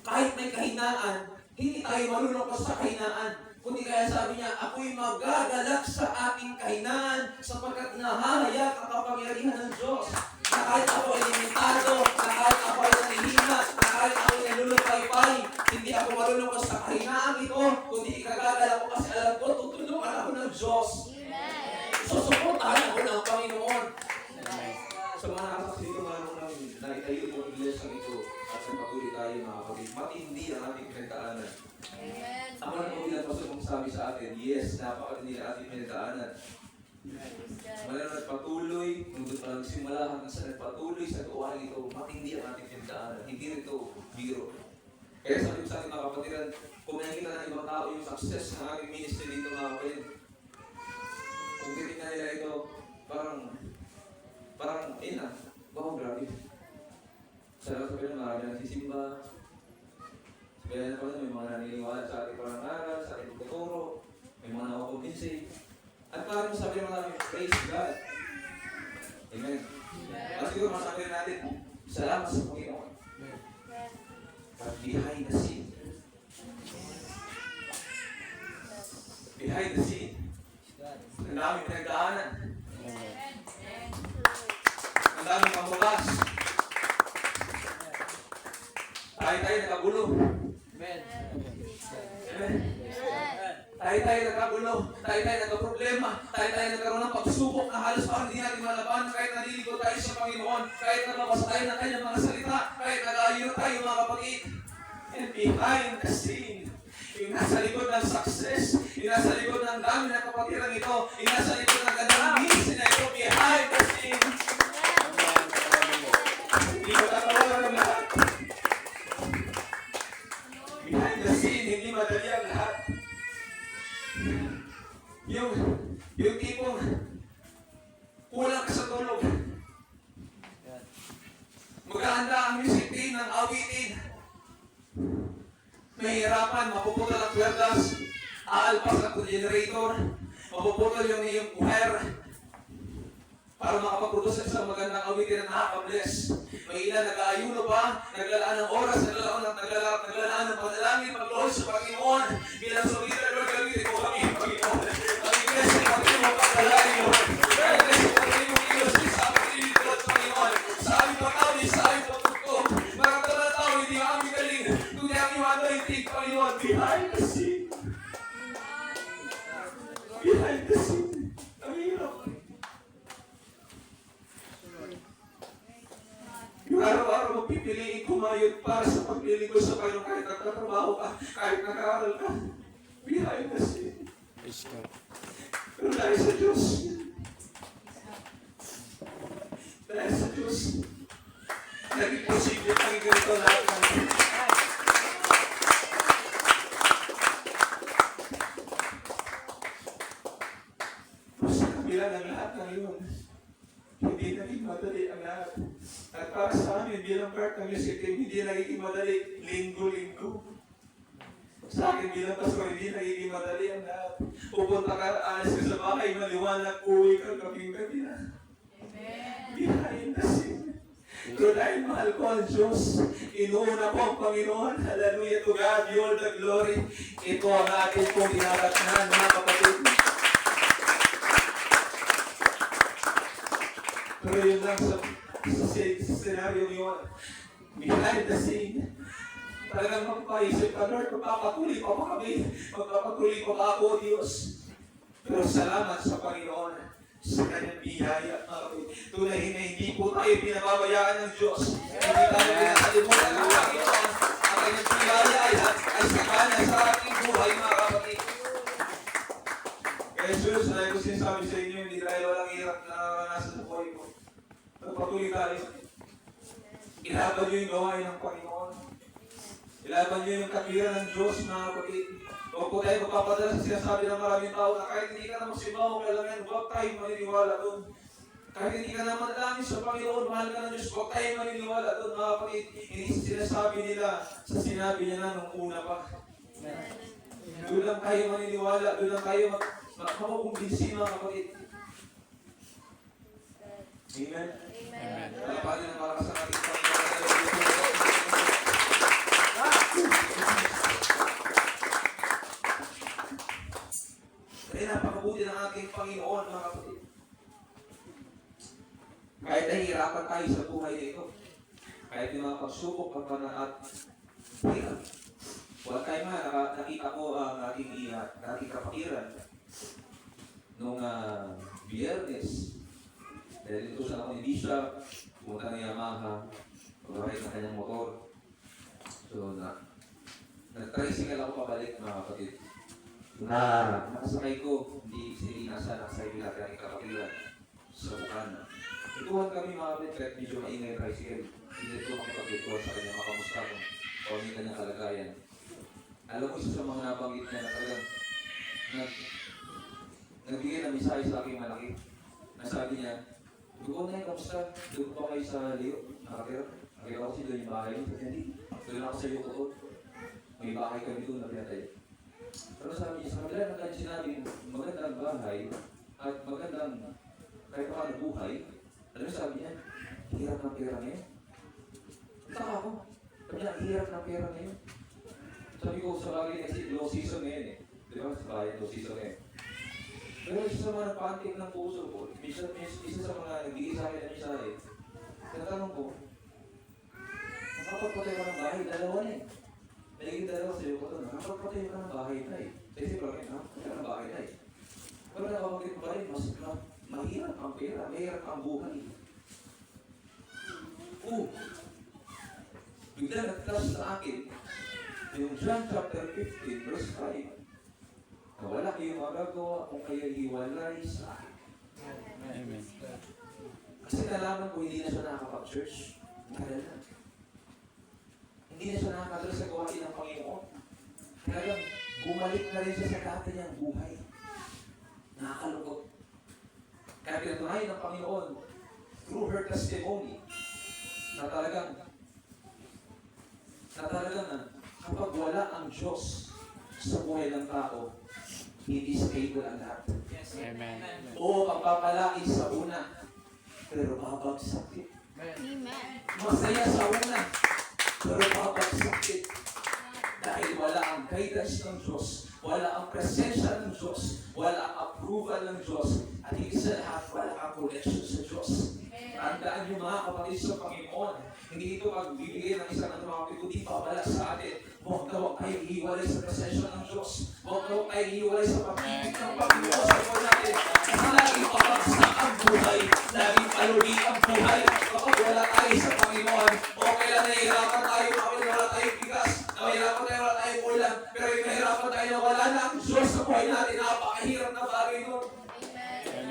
kahit may kahinaan, hindi tayo malulungkot sa kahinaan. Kundi kaya sabi niya, ako'y magagalak sa aking kahinaan sapagkat nahahayag ang kapangyarihan ng Diyos. Na kahit ako ay limitado, na kahit ako ay nanihina, na kahit ako ay nalulupay-pay, hindi ako malulungkot sa kahinaan ito, kundi ikagagalak ko kasi alam ko, tutulungan ako ng Diyos. Susuportahan ako ng Panginoon. Sa mga nakasaksi dito, mga nung namin, nakitayo po ang iglesia ito at nagpatuloy tayo mga kapatid. Matindi ang ating pinagdaanan. Amen. Ako na po bilang pastor kung sabi sa atin, yes, napakatindi ang ating pinagdaanan. Mula na nagpatuloy, nung doon pa nagsimula hanggang sa nagpatuloy sa gawain ito, matindi ang ating pinagdaanan. Hindi ito biro. Kaya sabi ko sa ating mga kapatiran, kung nakikita ng ibang tao yung success ng ating ministry dito mga kapatid, kung titignan nila ito, parang, ayun na, wow, grabe. Sabi na marami na nagsisimba. Sabi na pala, may mga naniniwala sa ating parangaral, sa ating pagkuturo, may mga nawakumbinsi. At parang sabi naman namin, praise God. Amen. At siguro masabi natin, salamat sa Panginoon. But behind the scene, ang daming pinagdaanan. Ang daming pamukas. Tayo nakagulo. Amen. Tayo nakagulo. Tayo nagkaproblema. Tayo nagkaroon ng pagsubok na halos parang hindi natin malabanan kahit naliligo tayo sa Panginoon. Kahit nababasa tayo ng kanyang mga salita. Kahit nag-aayon tayo mga kapatid. And behind the scene, yung nasa likod ng success, yung nasa likod ng dami ng kapatiran ito, yung nasa likod ng gandang ministry na ito, behind the scene. Hindi matatawaran ng lahat. Behind the scene, hindi madali ang lahat. Yung tipong kulang ka sa tulog. Maghahanda ang music team ng awitin. Mahirapan, mapuputol ang kwerdas, aalpas ang generator, mapuputol yung iyong choir para makapag-produce sa magandang awitin na nakaka-bless. May ilan nag-aayuno pa, naglalaan ng oras, naglalaan ng panalangin, pag-Lord sa Panginoon, bilang sumita, Lord, gamitin mo kami, Panginoon. Ang iglesia, pagkain mo pagkalari, Lord. Ang iglesia, pagkain mo kilos, sa amin, Lord, Panginoon. Sa aming pagkawi, sa aming pagkutong. Maramdaman na tao, hindi kami galing. Kundi ang iwan na itig, Panginoon, behind the scene. Behind the scene. Ang hirap. Yung araw-araw mo pipiliin kumayod para sa paglilingkod sa Panginoon kahit nagtatrabaho ka, kahit nag-aaral ka. Behind the scene. Praise God. Pero dahil sa Diyos, naging posible ang ganito lahat ng sa kabila ng lahat ng yun, hindi hindi naging madali ang lahat. At para sa amin, bilang part ng music team, hindi nagiging madali linggo-linggo. Sa akin bilang pastor, hindi nagiging madali ang lahat. Pupunta ka, alis ka sa bahay, maliwanag, uwi ka, gabing-gabi na. Behind the scene. So dahil mahal ko ang Diyos, inuuna ko ang Panginoon. Hallelujah to God, be all the glory. Ito ang atin kong tinatatnan, mga kapatid. Pero yun lang sa scenario yun, behind the scene, talagang magpaisip ka, Lord, magpapatuloy pa ba kami? Magpapatuloy pa ba ako, Diyos? Pero salamat sa Panginoon sa kanyang biyaya, mga kapatid. Tunay na hindi po tayo pinababayaan ng Diyos. Hindi tayo pinasalimutan ng Panginoon. Ang kanyang biyaya ay sakana sa ating buhay, mga kapatid. Kaya Jesus, na ko sinasabi sa inyo, hindi tayo walang hirap na nasa sa buhay ko. Magpatuloy tayo. Ilaban nyo yung gawain ng Panginoon. Ilaban nyo yung katwiran ng Diyos, mga kapatid. Huwag po tayo magpapadala sa sinasabi ng maraming tao na kahit hindi ka na magsimbaw o kailangan, huwag tayo maniniwala doon. Kahit hindi ka na manalangin sa Panginoon, mahal ka ng Diyos, huwag tayo maniniwala doon, mga kapatid. Hindi sinasabi nila sa sinabi niya na nung una pa. Doon lang tayo maniniwala, doon lang tayo makukumbinsi, mga kapatid. Amen? Amen. Palapanin ang malakas ang ating Panginoon. Kaya napakabuti ng ating Panginoon, mga kapatid. Kahit nahihirapan tayo sa buhay nito, kahit yung mga pagsubok at at hirap. Wala tayo nakita ko ang ating kapakiran nung Biyernes. Dahil ito sa ako ni Bishop, pumunta ng Yamaha, pagkakit ng kanyang motor. So, nag-tricycle ako pabalik, mga kapatid. Nakasakay ko, hindi nasa nakasakay nila kaya kapakiran sa Bukana. Ituhan kami, mga kapatid, kahit medyo maingay yung tricycle. Hindi ko makipagkituhan sa kanya, makamusta ko, o ang kanyang kalagayan. Alam ko isa sa mga nabanggit niya na talagang nagbigay na mensahe sa aking malaki. Nasabi niya, doon na kamusta? Doon pa kayo sa Leo? Nakatira? Nakita ko kasi doon yung bahay niyo. Hindi. Doon ako sa iyo ko. May bahay kami doon na pinatay. Pero sabi niya, sa kabila ng kanyang sinabi, magandang bahay at magandang kahit pa ano buhay. Alam mo sabi niya, hirap ng pera ngayon. Taka ako. Sabi niya, hirap ng pera ngayon. Sabi ko, sa bagay kasi low season ngayon eh. Di ba? Sa bahay, low season ngayon. Pero isa sa mga nagpaantik ng puso ko, isa sa mga nagbigay sa akin na mensahe, tinatanong ko, nakapagpatay ka ng bahay, dalawa na eh. Nagiging dalawa sa iyo ko ito, nakapagpatay ka ng bahay na eh. Kasi parang nakapagpatay ka ng bahay na eh. Pero nakapagpatay ba rin, mas mahirap ang pera, mahirap ang buhay. Bigla nag-flash sa akin, yung John chapter 15, verse 5, na wala kayong magagawa kung kayo hiwalay sa akin. Amen. Kasi nalaman ko hindi na siya nakakapag-church. Kaya na. Hindi na siya nakakadala sa gawain ng Panginoon. Talagang bumalik na rin siya sa dati niyang buhay. Nakakalungkot. Kaya pinatunayan ng Panginoon through her testimony na talagang kapag wala ang Diyos sa buhay ng tao, hindi stable ang lahat. Amen. Oo, pagpapalain sa una, pero babagsak din. Amen. Masaya sa una, pero babagsak din. Dahil wala ang guidance ng Diyos, wala ang presensya ng Diyos, wala ang approval ng Diyos, at higit sa lahat, wala ang connection sa Diyos. Tandaan niyo mga kapatid sa Panginoon, hindi ito magbibigay ng isang mga kundi babala sa atin. Huwag na huwag tayo iiwalay sa presensya ng Diyos. Huwag na huwag tayo iiwalay sa pag-ibig ng Panginoon sa buhay natin. Kasi laging papagsak ang buhay, laging paluli ang buhay. Kapag wala tayo sa Panginoon, o kailan nahihirapan tayo, kapag wala tayong bigas, nahihirapan tayo, wala tayong ulan, pero yung nahihirapan tayo na wala na ang Diyos sa buhay natin, napakahirap na bagay nun.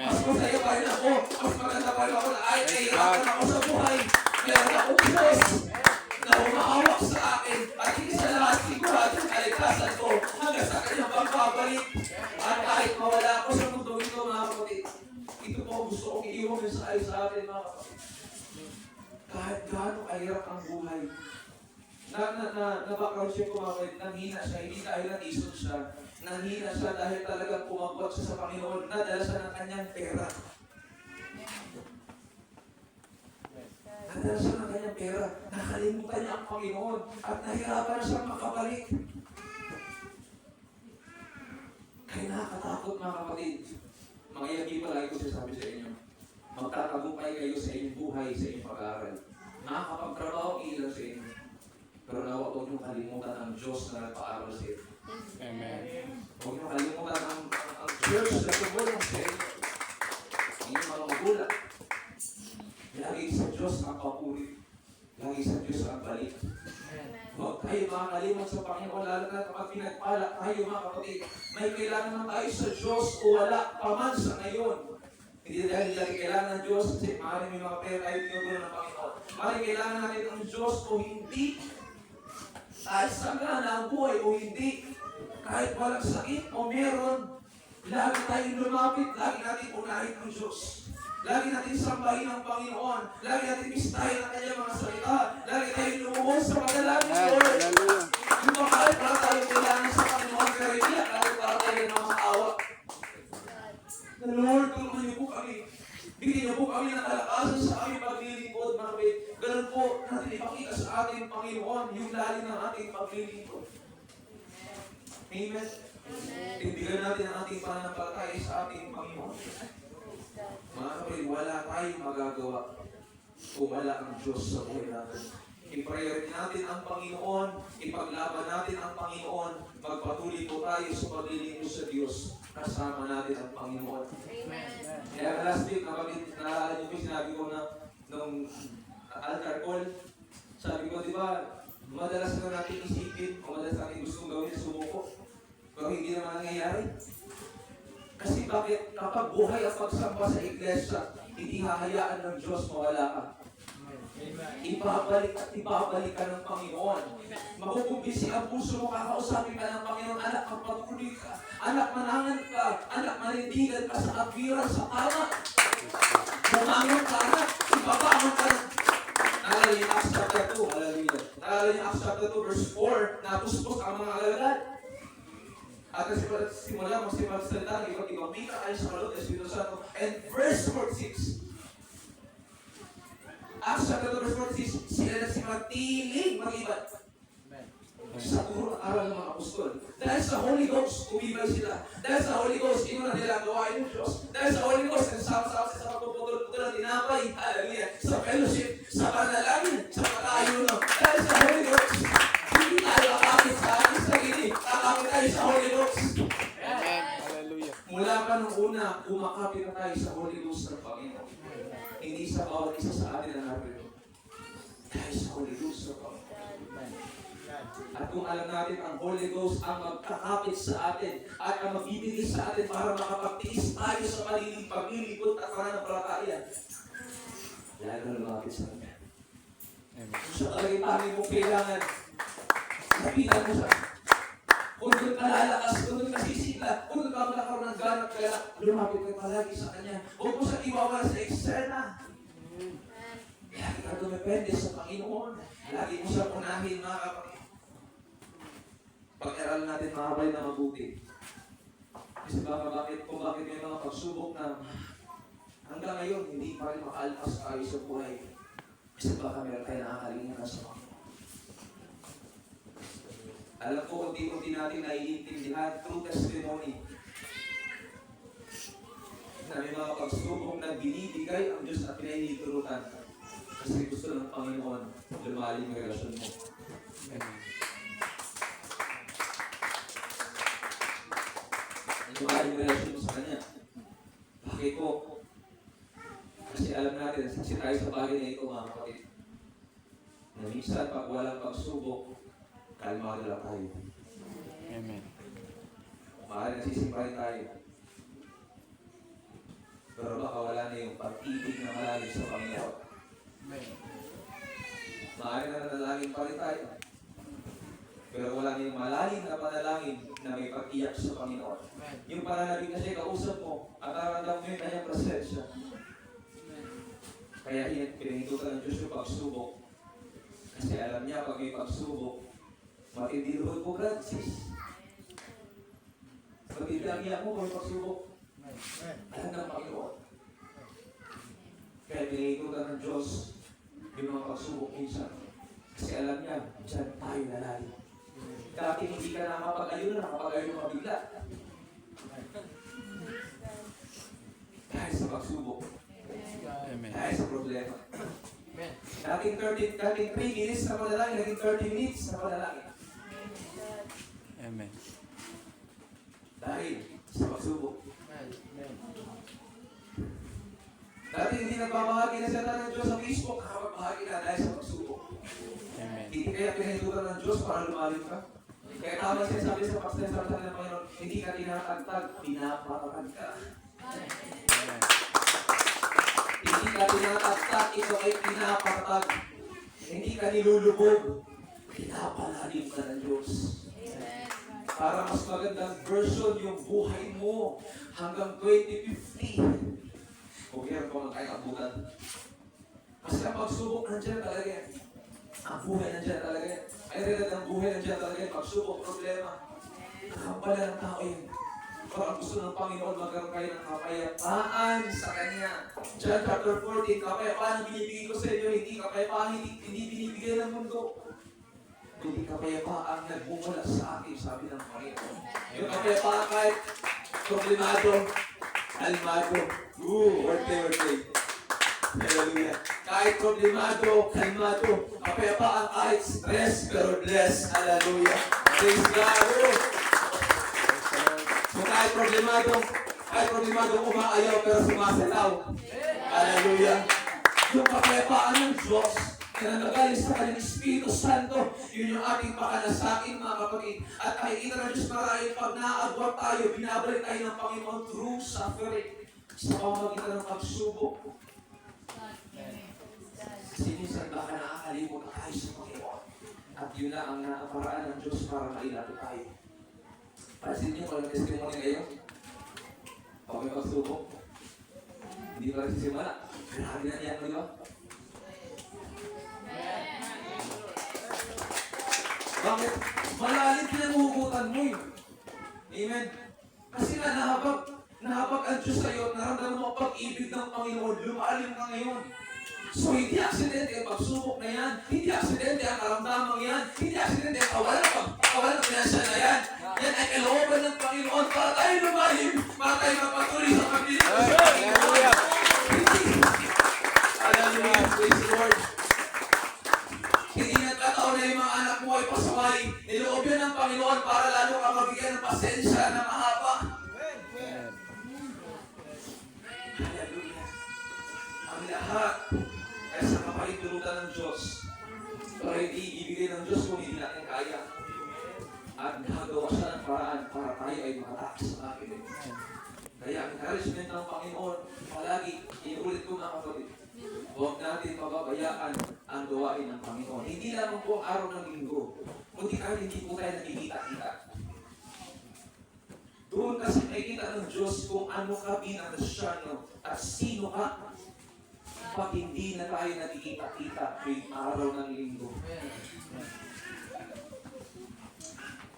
Mas masaya pa rin ako, mas maganda pa rin ako na ay nahihirapan ako sa buhay. Meron akong Diyos na humahawak sa akin at hindi sa lahat sigurado ang kaligtasan ko hanggang sa kanyang pagbabalik. At kahit mawala ako sa mundo ito, mga kapatid, ito po gusto kong iiwan sa atin, mga kapatid. kapatid. Kahit gaano kahirap ang buhay, na-background siya kumawin, nanghina siya, hindi dahil natisod siya. Nanghina siya dahil talagang pumagpag siya sa Panginoon, nadala siya ng kanyang pera. Nadala siya ng kanyang pera, nakalimutan niya ang Panginoon, at nahirapan na siyang makabalik. Kaya nakakatakot mga kapatid. Mga ilagi pa lagi ko sinasabi sa inyo, magtatagumpay kayo sa inyong buhay, sa inyong pag-aaral. Nakakapagtrabaho ang ilan sa inyo. Pero nawa huwag niyong kalimutan ang Diyos na nagpaaral sa inyo. Amen. Huwag niyong kalimutan ang church na tumulong sa inyo. Inyong mga magulang. Lagi sa Diyos ang papuri. Lagi sa Diyos ang balik. Huwag tayo makakalimot sa Panginoon, lalo na kapag pinagpala tayo mga kapatid. May kailangan na tayo sa Diyos o wala pa man sa ngayon. Hindi dahil lagi kailangan ng Diyos kasi maaaring may mga pera tayo tinutunan ng Panginoon. Maaaring kailangan natin ang Diyos o hindi. Kahit sagana ang buhay o hindi. Kahit walang sakit o meron, lagi tayong lumapit, lagi natin unahin ang Diyos. Lagi natin sambahin ang Panginoon. Lagi natin bistahin ang kanyang mga salita. Lagi tayong lumuhos sa panalangin, Lord. Hallelujah. Yung mga para tayo kailangan sa Panginoon, pero hindi kahit para tayo ng mga awa. Lord, tulungan niyo po kami. Bigyan niyo po kami ng kalakasan sa aming paglilingkod, mga kapatid. Ganun po natin ipakita sa ating Panginoon yung lalim ng ating paglilingkod. Amen. Ibigyan natin ang ating pananampalataya sa ating Panginoon. Mga kapatid, wala tayong magagawa kung wala ang Diyos sa buhay natin. I-priority natin ang Panginoon, ipaglaban natin ang Panginoon, magpatuloy po tayo sa paglilingkod sa Diyos, kasama natin ang Panginoon. Kaya last week, kapatid, naalala niyo po sinabi ko na nung altar call, sabi ko, di ba, madalas na natin isipin, o madalas natin gustong gawin, sumuko, pero hindi naman nangyayari. Kasi bakit kapag buhay ang pagsamba sa iglesia, hindi hahayaan ng Diyos mawala ka. Ibabalik at ibabalik ka ng Panginoon. Makukumbisi ang puso mo, kakausapin ka ng Panginoon, anak, magpatuloy ka. Anak, manangan ka. Anak, manindigan ka sa apiran, sa tama. Bumangon ka, anak. Ibabangon ka. Naalala niyo Acts chapter 2. Hallelujah. Naalala niyo Acts chapter 2 verse 4. Napuspos ang mga alagad. At simula magsalita ng iba't ibang wika ay sa kaloob ng Espiritu Santo. And verse 46. Acts chapter 2 verse 46, sila nagsimatiling mag-iba. Sa turo ng aral ng mga apostol. Dahil sa Holy Ghost, umibay sila. Dahil sa Holy Ghost, ino na nila ang gawain ng Diyos. Dahil sa Holy Ghost, nagsama-sama sila sa pagpuputol-putol ng tinapay. Hallelujah. Sa fellowship, sa panalangin, sa pag-aayuno. Dahil sa Holy Ghost, hindi tayo akapit sa ating sarili. Akapit tayo sa Holy Ghost. Amen. Hallelujah. Mula pa nung una, kumakapit na tayo sa Holy Ghost ng Panginoon. Hindi sa bawat isa sa atin ang narito. Dahil sa Holy Ghost ng Panginoon. At kung alam natin ang Holy Ghost ang magkakapit sa atin at ang magbibigay sa atin para makapagtiis tayo sa paglilingkod at pananampalataya, lalo na lumapit sa Kanya. Amen. Siya talagang tanging mong kailangan. Sabihan mo siya. Kung doon ka lalakas, kung doon ka sisigla, kung doon ka magkakaroon ng ganap, kaya lumapit ka palagi sa Kanya. Huwag mo siya iwawala sa eksena. Lagi ka dumepende sa Panginoon. Lagi mo siya unahin, mga kapatid. Pag-aral natin mga kapatid na mabuti. Kasi kung bakit may mga pagsubok na hanggang ngayon, hindi pa rin makaalpas tayo sa buhay. Kasi baka meron tayo nakakalingan sa Panginoon. Alam ko, unti-unti natin naiintindihan through testimony na may mga pagsubok na binibigay ang Diyos at pinahihintulutan. Kasi gusto ng Panginoon, lumalim yung relasyon mo. Amen. Lumalim yung relasyon mo sa Kanya. Bakit po? Kasi alam natin, kasi tayo sa bagay na ito, mga kapatid, na minsan pag walang pagsubok, kalmado lang tayo. Amen. Maaaring nasisimpa rin tayo. Pero baka wala na yung pag-ibig na malalim sa Panginoon. Maaaring nananalangin pa rin tayo. Pero wala na yung malalim na panalangin na may pag-iyak sa Panginoon. Yung panalangin kasi kausap mo at nararamdaman mo yung kanyang presensya. Kaya pinahitutan ng Diyos yung pagsubok. Kasi alam niya pag may pagsubok, matindi luhod mo, Francis. Matindi ang iyak mo kung may pagsubok. Alam ng Panginoon. Kaya pinahitutan ng Diyos yung mga pagsubok minsan. Kasi alam niya, dyan tayo nalalim. Dati hindi ka nakapag-ayun na nakapag-ayun ka bigla. Dahil sa pagsubok. Amen. Dahil sa problema. Dating 3 minutes na panalangin, naging 30 minutes na panalangin. Amen. Dahil sa pagsubok. Dati hindi nagbabahagi na siya ng Diyos sa Facebook, nakapagbahagi na dahil sa pagsubok. Amen. Hindi kaya pinahitutan ng Diyos para lumalim ka. Kaya tama siya sabi sa pagsasalita ng Panginoon, hindi ka tinatagtag, pinapatagtag ka. Amen. Hindi ka tinatagtag, ito ay pinapatag. Hindi ka nilulubog, pinapalalim ka ng Diyos. Para mas magandang version yung buhay mo hanggang 2050. Kung meron ko ng kayang abutan. Kasi ang pagsubok nandiyan talaga yan. Ang buhay nandiyan talaga yan. Ay rin ang buhay nandiyan talaga yan. Pagsubok, problema. Nakampala ng tao yun. Pero ang gusto ng Panginoon, magkaroon kayo ng kapayapaan sa Kanya. John chapter 14, kapayapaan ang binibigay ko sa inyo, hindi kapayapaan, hindi binibigay ng mundo. Hindi kapayapaan nagmumula sa akin, sabi ng Panginoon. Yung kapayapaan kahit problemado, kalmado. Birthday. Hallelujah. Kahit problemado, kalmado. Kapayapaan kahit stress, pero bless. Hallelujah. Praise God. So kahit problemado umaayaw, pero sumasayaw. Hallelujah. Yung kapayapaan ng Diyos, na nagaling sa kanyang Espiritu Santo, yun yung ating pakanasakin, mga kapatid. At nakikita ng Diyos marahil pag naaabot tayo, binabalik tayo ng Panginoon through suffering. Sa pamamagitan ng pagsubok. Kasi minsan baka nakakalimot tayo sa Panginoon. At yun na ang nakaparaan ng Diyos para mailapit tayo. Pansin niyo kung testimony ngayon, pag may pagsubok, hindi pa rin sisimula. Grabe na niyan, di ba? Bakit? Malalim pinanguhugutan mo yun. Amen? Kasi nga nahabag ang Diyos sa'yo, naramdaman mo ang pag-ibig ng Panginoon, lumalim ka ngayon. So hindi aksidente ang pagsubok na yan, hindi aksidente ang karamdamang yan, hindi aksidente ang kawalan ng pinasya na yan. Yan ay kalooban ng Panginoon para tayo lumalim, para tayo mapatuloy sa pagdilig sa Panginoon. Hallelujah, praise the Lord. Hindi nagkataon na yung mga anak mo ay pasaway. Niloob yan ng Panginoon para lalo ka mabigyan ng pasensya na mahaba. Hallelujah. Ang lahat ay sa kapahintulutan ng Diyos. Pero hindi ibigay ng Diyos kung hindi natin kaya. At nagawa siya ng paraan para tayo ay makatakas sa akin. Kaya ang encouragement ng Panginoon, palagi, inulit ko mga kapatid, huwag natin pababayaan ang gawain ng Panginoon. Hindi lamang po ang araw ng linggo, kundi kahit hindi po tayo nakikita-kita. Doon kasi nakikita ng Diyos kung ano ka bilang Kristyano at sino ka pag hindi na tayo nakikita-kita tuwing araw ng linggo.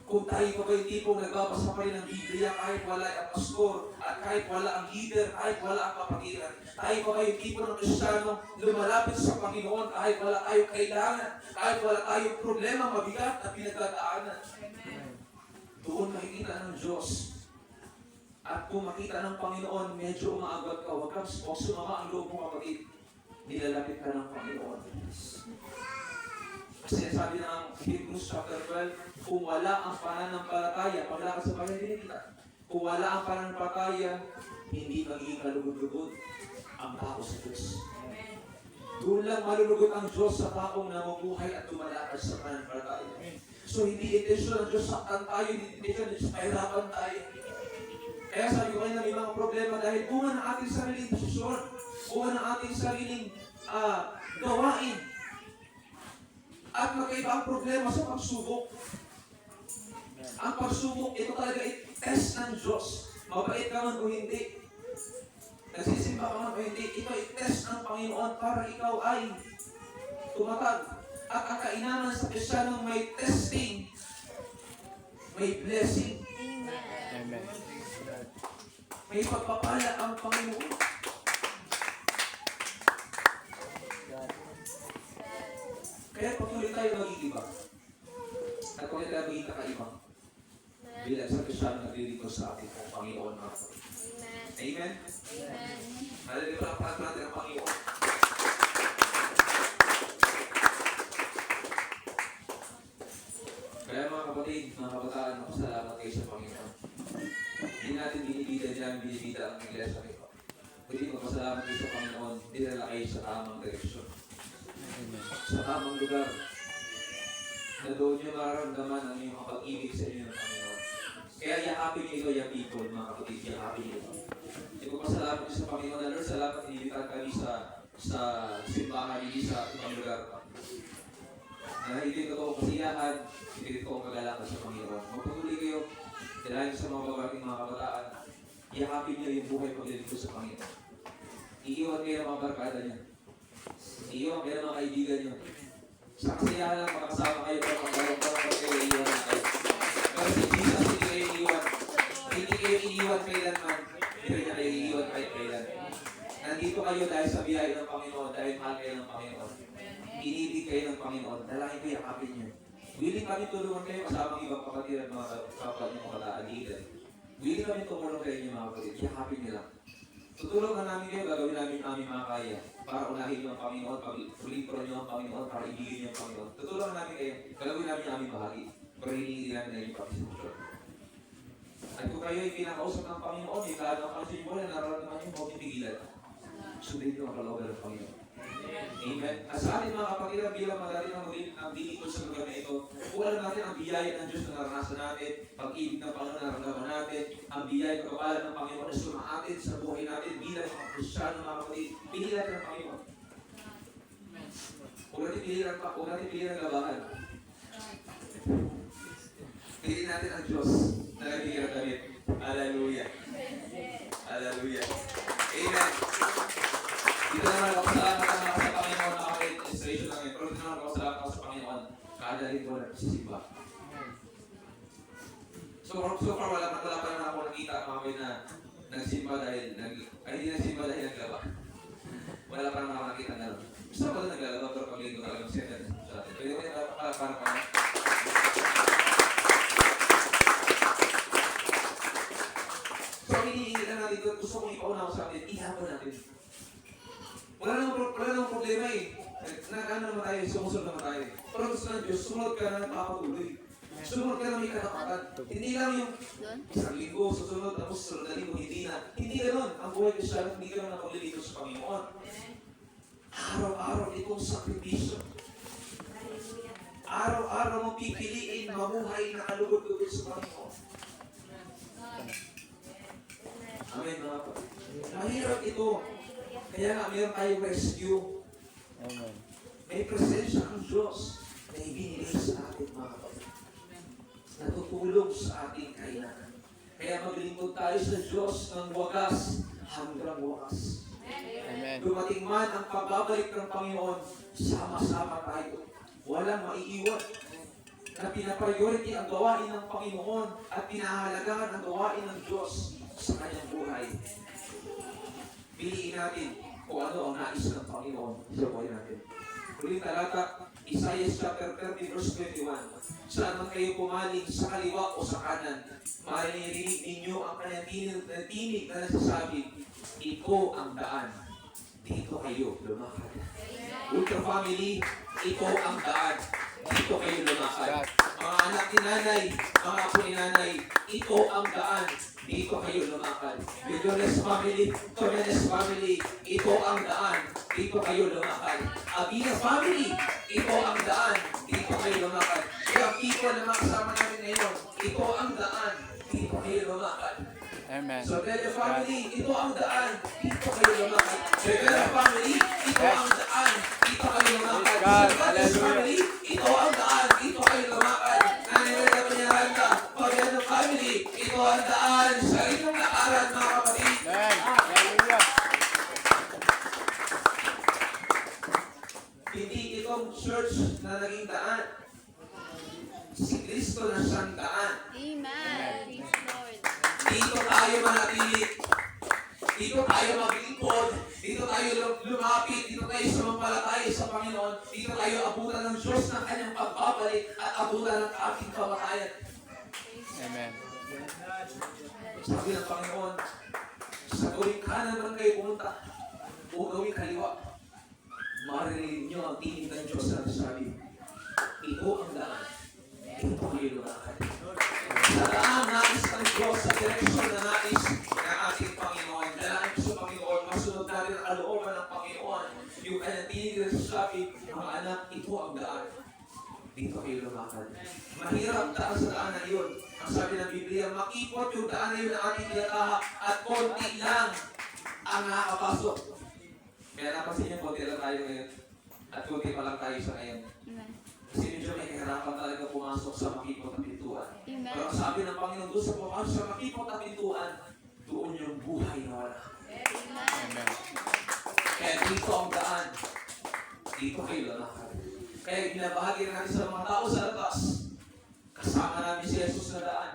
Kung tayo pa ba yung tipong nagbabasa pa rin ng Biblia kahit wala ang pastor at kahit wala ang leader, kahit wala ang kapatiran, tayo pa ba yung tipo ng Kristyano lumalapit sa Panginoon kahit wala tayong kailangan, kahit wala tayong problema mabigat na pinagdadaanan. Doon makikita ng Diyos. At kung makita ng Panginoon, medyo umaagad ka, huwag kang sumama ang loob mo kapatid. Nilalapit ka ng Panginoon. Kasi sabi ng Hebrews chapter 12, kung wala ang pananampalataya, pag wala ka sa Panginoon, kung wala ang pananampalataya, hindi magiging kalugod-lugod ang tao sa Diyos. Doon lang malulugot ang Diyos sa taong namubuhay at lumalakas sa pananampalataya. So hindi intensyon ng Diyos saktan tayo, hindi intensyon ng Diyos pahirapan tayo. Kaya sabi ko kayo na may mga problema dahil bunga ng ating sariling posisyon, bunga ng ating sariling gawain. At magkaiba ang problema sa pagsubok. Ang pagsubok, ito talaga i-test ng Diyos. Mabait ka man o hindi. Nagsisimba ka man o hindi, ito i-test ng Panginoon para ikaw ay tumatag. At ang kainaman sa Kristiyanong may testing, may blessing, Amen. Amen. may pagpapala ang Panginoon. Kaya patuloy tayo mag-iiba. At patuloy tayo maging kakaiba. Bilang sa Kristiyan na nililingkod sa ating Panginoon. Amen? Amen. Hallelujah. Palakpakan natin ang Panginoon. Kaya mga kapatid, mga kabataan, makasalamat kayo sa Panginoon. Hindi natin binibida ang iglesia nito. Kundi magpasalamat kayo sa Panginoon, dinala kayo sa tamang direksyon. Amen. Sa tamang lugar. Na doon nyo maramdaman ang inyong pag-ibig sa inyo ng Panginoon. Kaya yakapin niyo ito, yung people, mga kapatid, yakapin niyo ito. Ipagpasalamat niyo sa Panginoon na Lord, salamat inilitan kami sa simbahan, hindi sa ibang lugar. Na hindi ko kasiyahan, hindi ko kagalakan sa Panginoon. Magpatuloy kayo, dahil sa mga babating mga kabataan, yakapin niyo yung buhay paglilingkod sa Panginoon. Iiwan kayo ng mga barkada niyo. Iiwan kayo ng mga kaibigan niyo. Sa kasiyahan lang makasama kayo pero pag kayo iiwan na kayo. Pero si Jesus hindi kayo iiwan. Hindi kayo iiwan kailanman. Hindi niya kayo iiwan kahit kailan. Nandito kayo dahil sa biyaya ng Panginoon, dahil mahal kayo ng Panginoon. Inibig kayo ng Panginoon, dalangin ko yakapin niyo. Willing kami tulungan kayo kasama ng ibang kapatid at mga kapatid ng mga kaaligan. Willing kami tumulong kayo niyo mga kapatid, yakapin niyo lang. Tutulungan namin kayo, gagawin namin ang aming mga kaya para unahin niyo ang Panginoon, pag-ulipro niyo ang Panginoon, para ibigin niyo ang Panginoon. Tutulungan namin kayo, gagawin namin ang aming bahagi, pero hiningi namin na yung participation. At kung kayo ay pinakausap ng Panginoon, yung lahat ng kansin mo na nararamdaman niyo, huwag pigilan. Sundin niyo ang kalooban ng Panginoon. Amen. At sa ating mga kapatid, bilang magaling ang dilingkod sa lugar na ito, kuha natin ang biyaya ng Diyos na naranasan natin, pag-ibig ng Panginoon na naramdaman natin, ang biyaya ng kapalan ng Panginoon na sumaatin sa buhay natin bilang mga Kristiyano, mga kapatid, pilihan natin ang Panginoon. Huwag natin pilihan ang labahan. Pilihan natin ang Diyos na nabigyan ng damit. Hallelujah. Hallelujah. Amen. Dito naman ako salamat ang mga sa Panginoon na ako illustration lang yun. Pero dito naman ako salamat ako sa Panginoon. Kada rin ko nagsisimba. So far wala pa naman ako nakita mga kayo na nagsimba dahil hindi nagsimba dahil naglaba. Wala pa naman ako nakita na gusto ko na naglalaba pero pag-linggo talagang siya sa atin. Pwede ko yung para. So hinihingi lang natin ito. Gusto kong ipaunaw sa atin. Ihapan natin. Wala namang problema eh. Nag-ano naman tayo, sumusunod naman tayo. Pero gusto ng Diyos, sumunod ka na nagpapatuloy. Sumunod ka na may katapatan. Hindi lang yung isang linggo, susunod, tapos susunod na linggo, hindi na. Hindi gano'n. Ang buhay Kristiyan, hindi ka lang napaglilito sa Panginoon. Araw-araw itong sakripisyo. Araw-araw mong pipiliin, mamuhay na kalugod-lugod sa Panginoon. Amen, mga kapatid. Mahirap ito. Kaya nga, mayroon tayong rescue. Amen. May presensya ng Diyos na ibinigay sa atin, mga kapatid. Natutulong sa ating kailangan. Kaya maglingkod tayo sa Diyos ng wagas hanggang wagas. Amen. Dumating man ang pagbabalik ng Panginoon, sama-sama tayo. Walang maiiwan. Na pinapriority ang gawain ng Panginoon at pinahalagahan ang gawain ng Diyos sa kanyang buhay. Piliin natin kung ano ang nais ng Panginoon sa buhay natin. Huling talata, Isaiah chapter 30 verse 21. Saan man kayo pumaling sa kaliwa o sa kanan, maririnig ninyo ang kanyang tinig na nagsasabi, ito ang daan. Dito kayo lumakad. Ultra family, ito ang daan. Dito kayo lumakad. Mga anak ni nanay, mga apo ni nanay, ito ang daan. Dito kayo lumakad. Vidores family, Torres family, ito ang daan. Dito kayo lumakad. Abina family, ito ang daan. Dito kayo lumakad. Kaya people na makasama namin ngayon, ito ang daan. Dito kayo lumakad. Amen. So, Delia family, ito ang daan. Dito kayo lumakad. Delia family, ito ang daan. Dito kayo lumakad. God, So, hallelujah. family, ito ang daan. Dito kayo lumakad. Nangyayari naman yung handa. Pagano family, ito ang daan. Sa inyong lakaran, mga kapatid. Amen. Hallelujah. Hindi itong church na naging daan. Si Kristo na siyang daan. Amen. Praise Lord. Dito tayo manatili. Dito tayo maglingkod. Dito tayo lumapit. Dito tayo sumampalataya sa Panginoon. Dito tayo abutan ng Diyos ng kanyang pagbabalik at abutan ng ating kamatayan. Amen. Sabi ng Panginoon, sa gawing kanan man kayo pumunta o gawing kaliwa, maririnig niyo ang tinig ng Diyos na sabi, ito ang daan. Ito kayo lumakad. Sa daan nais ng Diyos, sa direksyon na nais ng ating Panginoon. Dalain ko sa Panginoon, masunod natin ang kalooban ng Panginoon. Yung kanyang tinig na sabi, mga anak, ito ang daan. Dito kayo lumakad. Mahirap daan sa daan na yun. Ang sabi ng Biblia, makipot yung daan na yun ng ating tinataha at konti lang ang nakakapasok. Kaya napansin niyo, konti lang tayo ngayon. At konti pa lang tayo sa ngayon. Amen. Kasi medyo may kahirapan talaga pumasok sa makipot na pintuan. Amen. Pero ang sabi ng Panginoon, doon sa pumasok sa makipot na pintuan, doon yung buhay na wala. Amen. Amen. Kaya dito ang daan. Dito kayo lalakad. Kaya binabahagi na natin sa mga tao sa labas. Kasama namin si Jesus na daan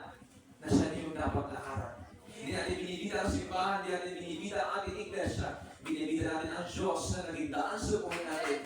na siya yung dapat lakaran. Hindi natin binibita ang simbahan, hindi natin binibita ang ating iglesia. Binibita natin ang Diyos na naging daan sa buhay natin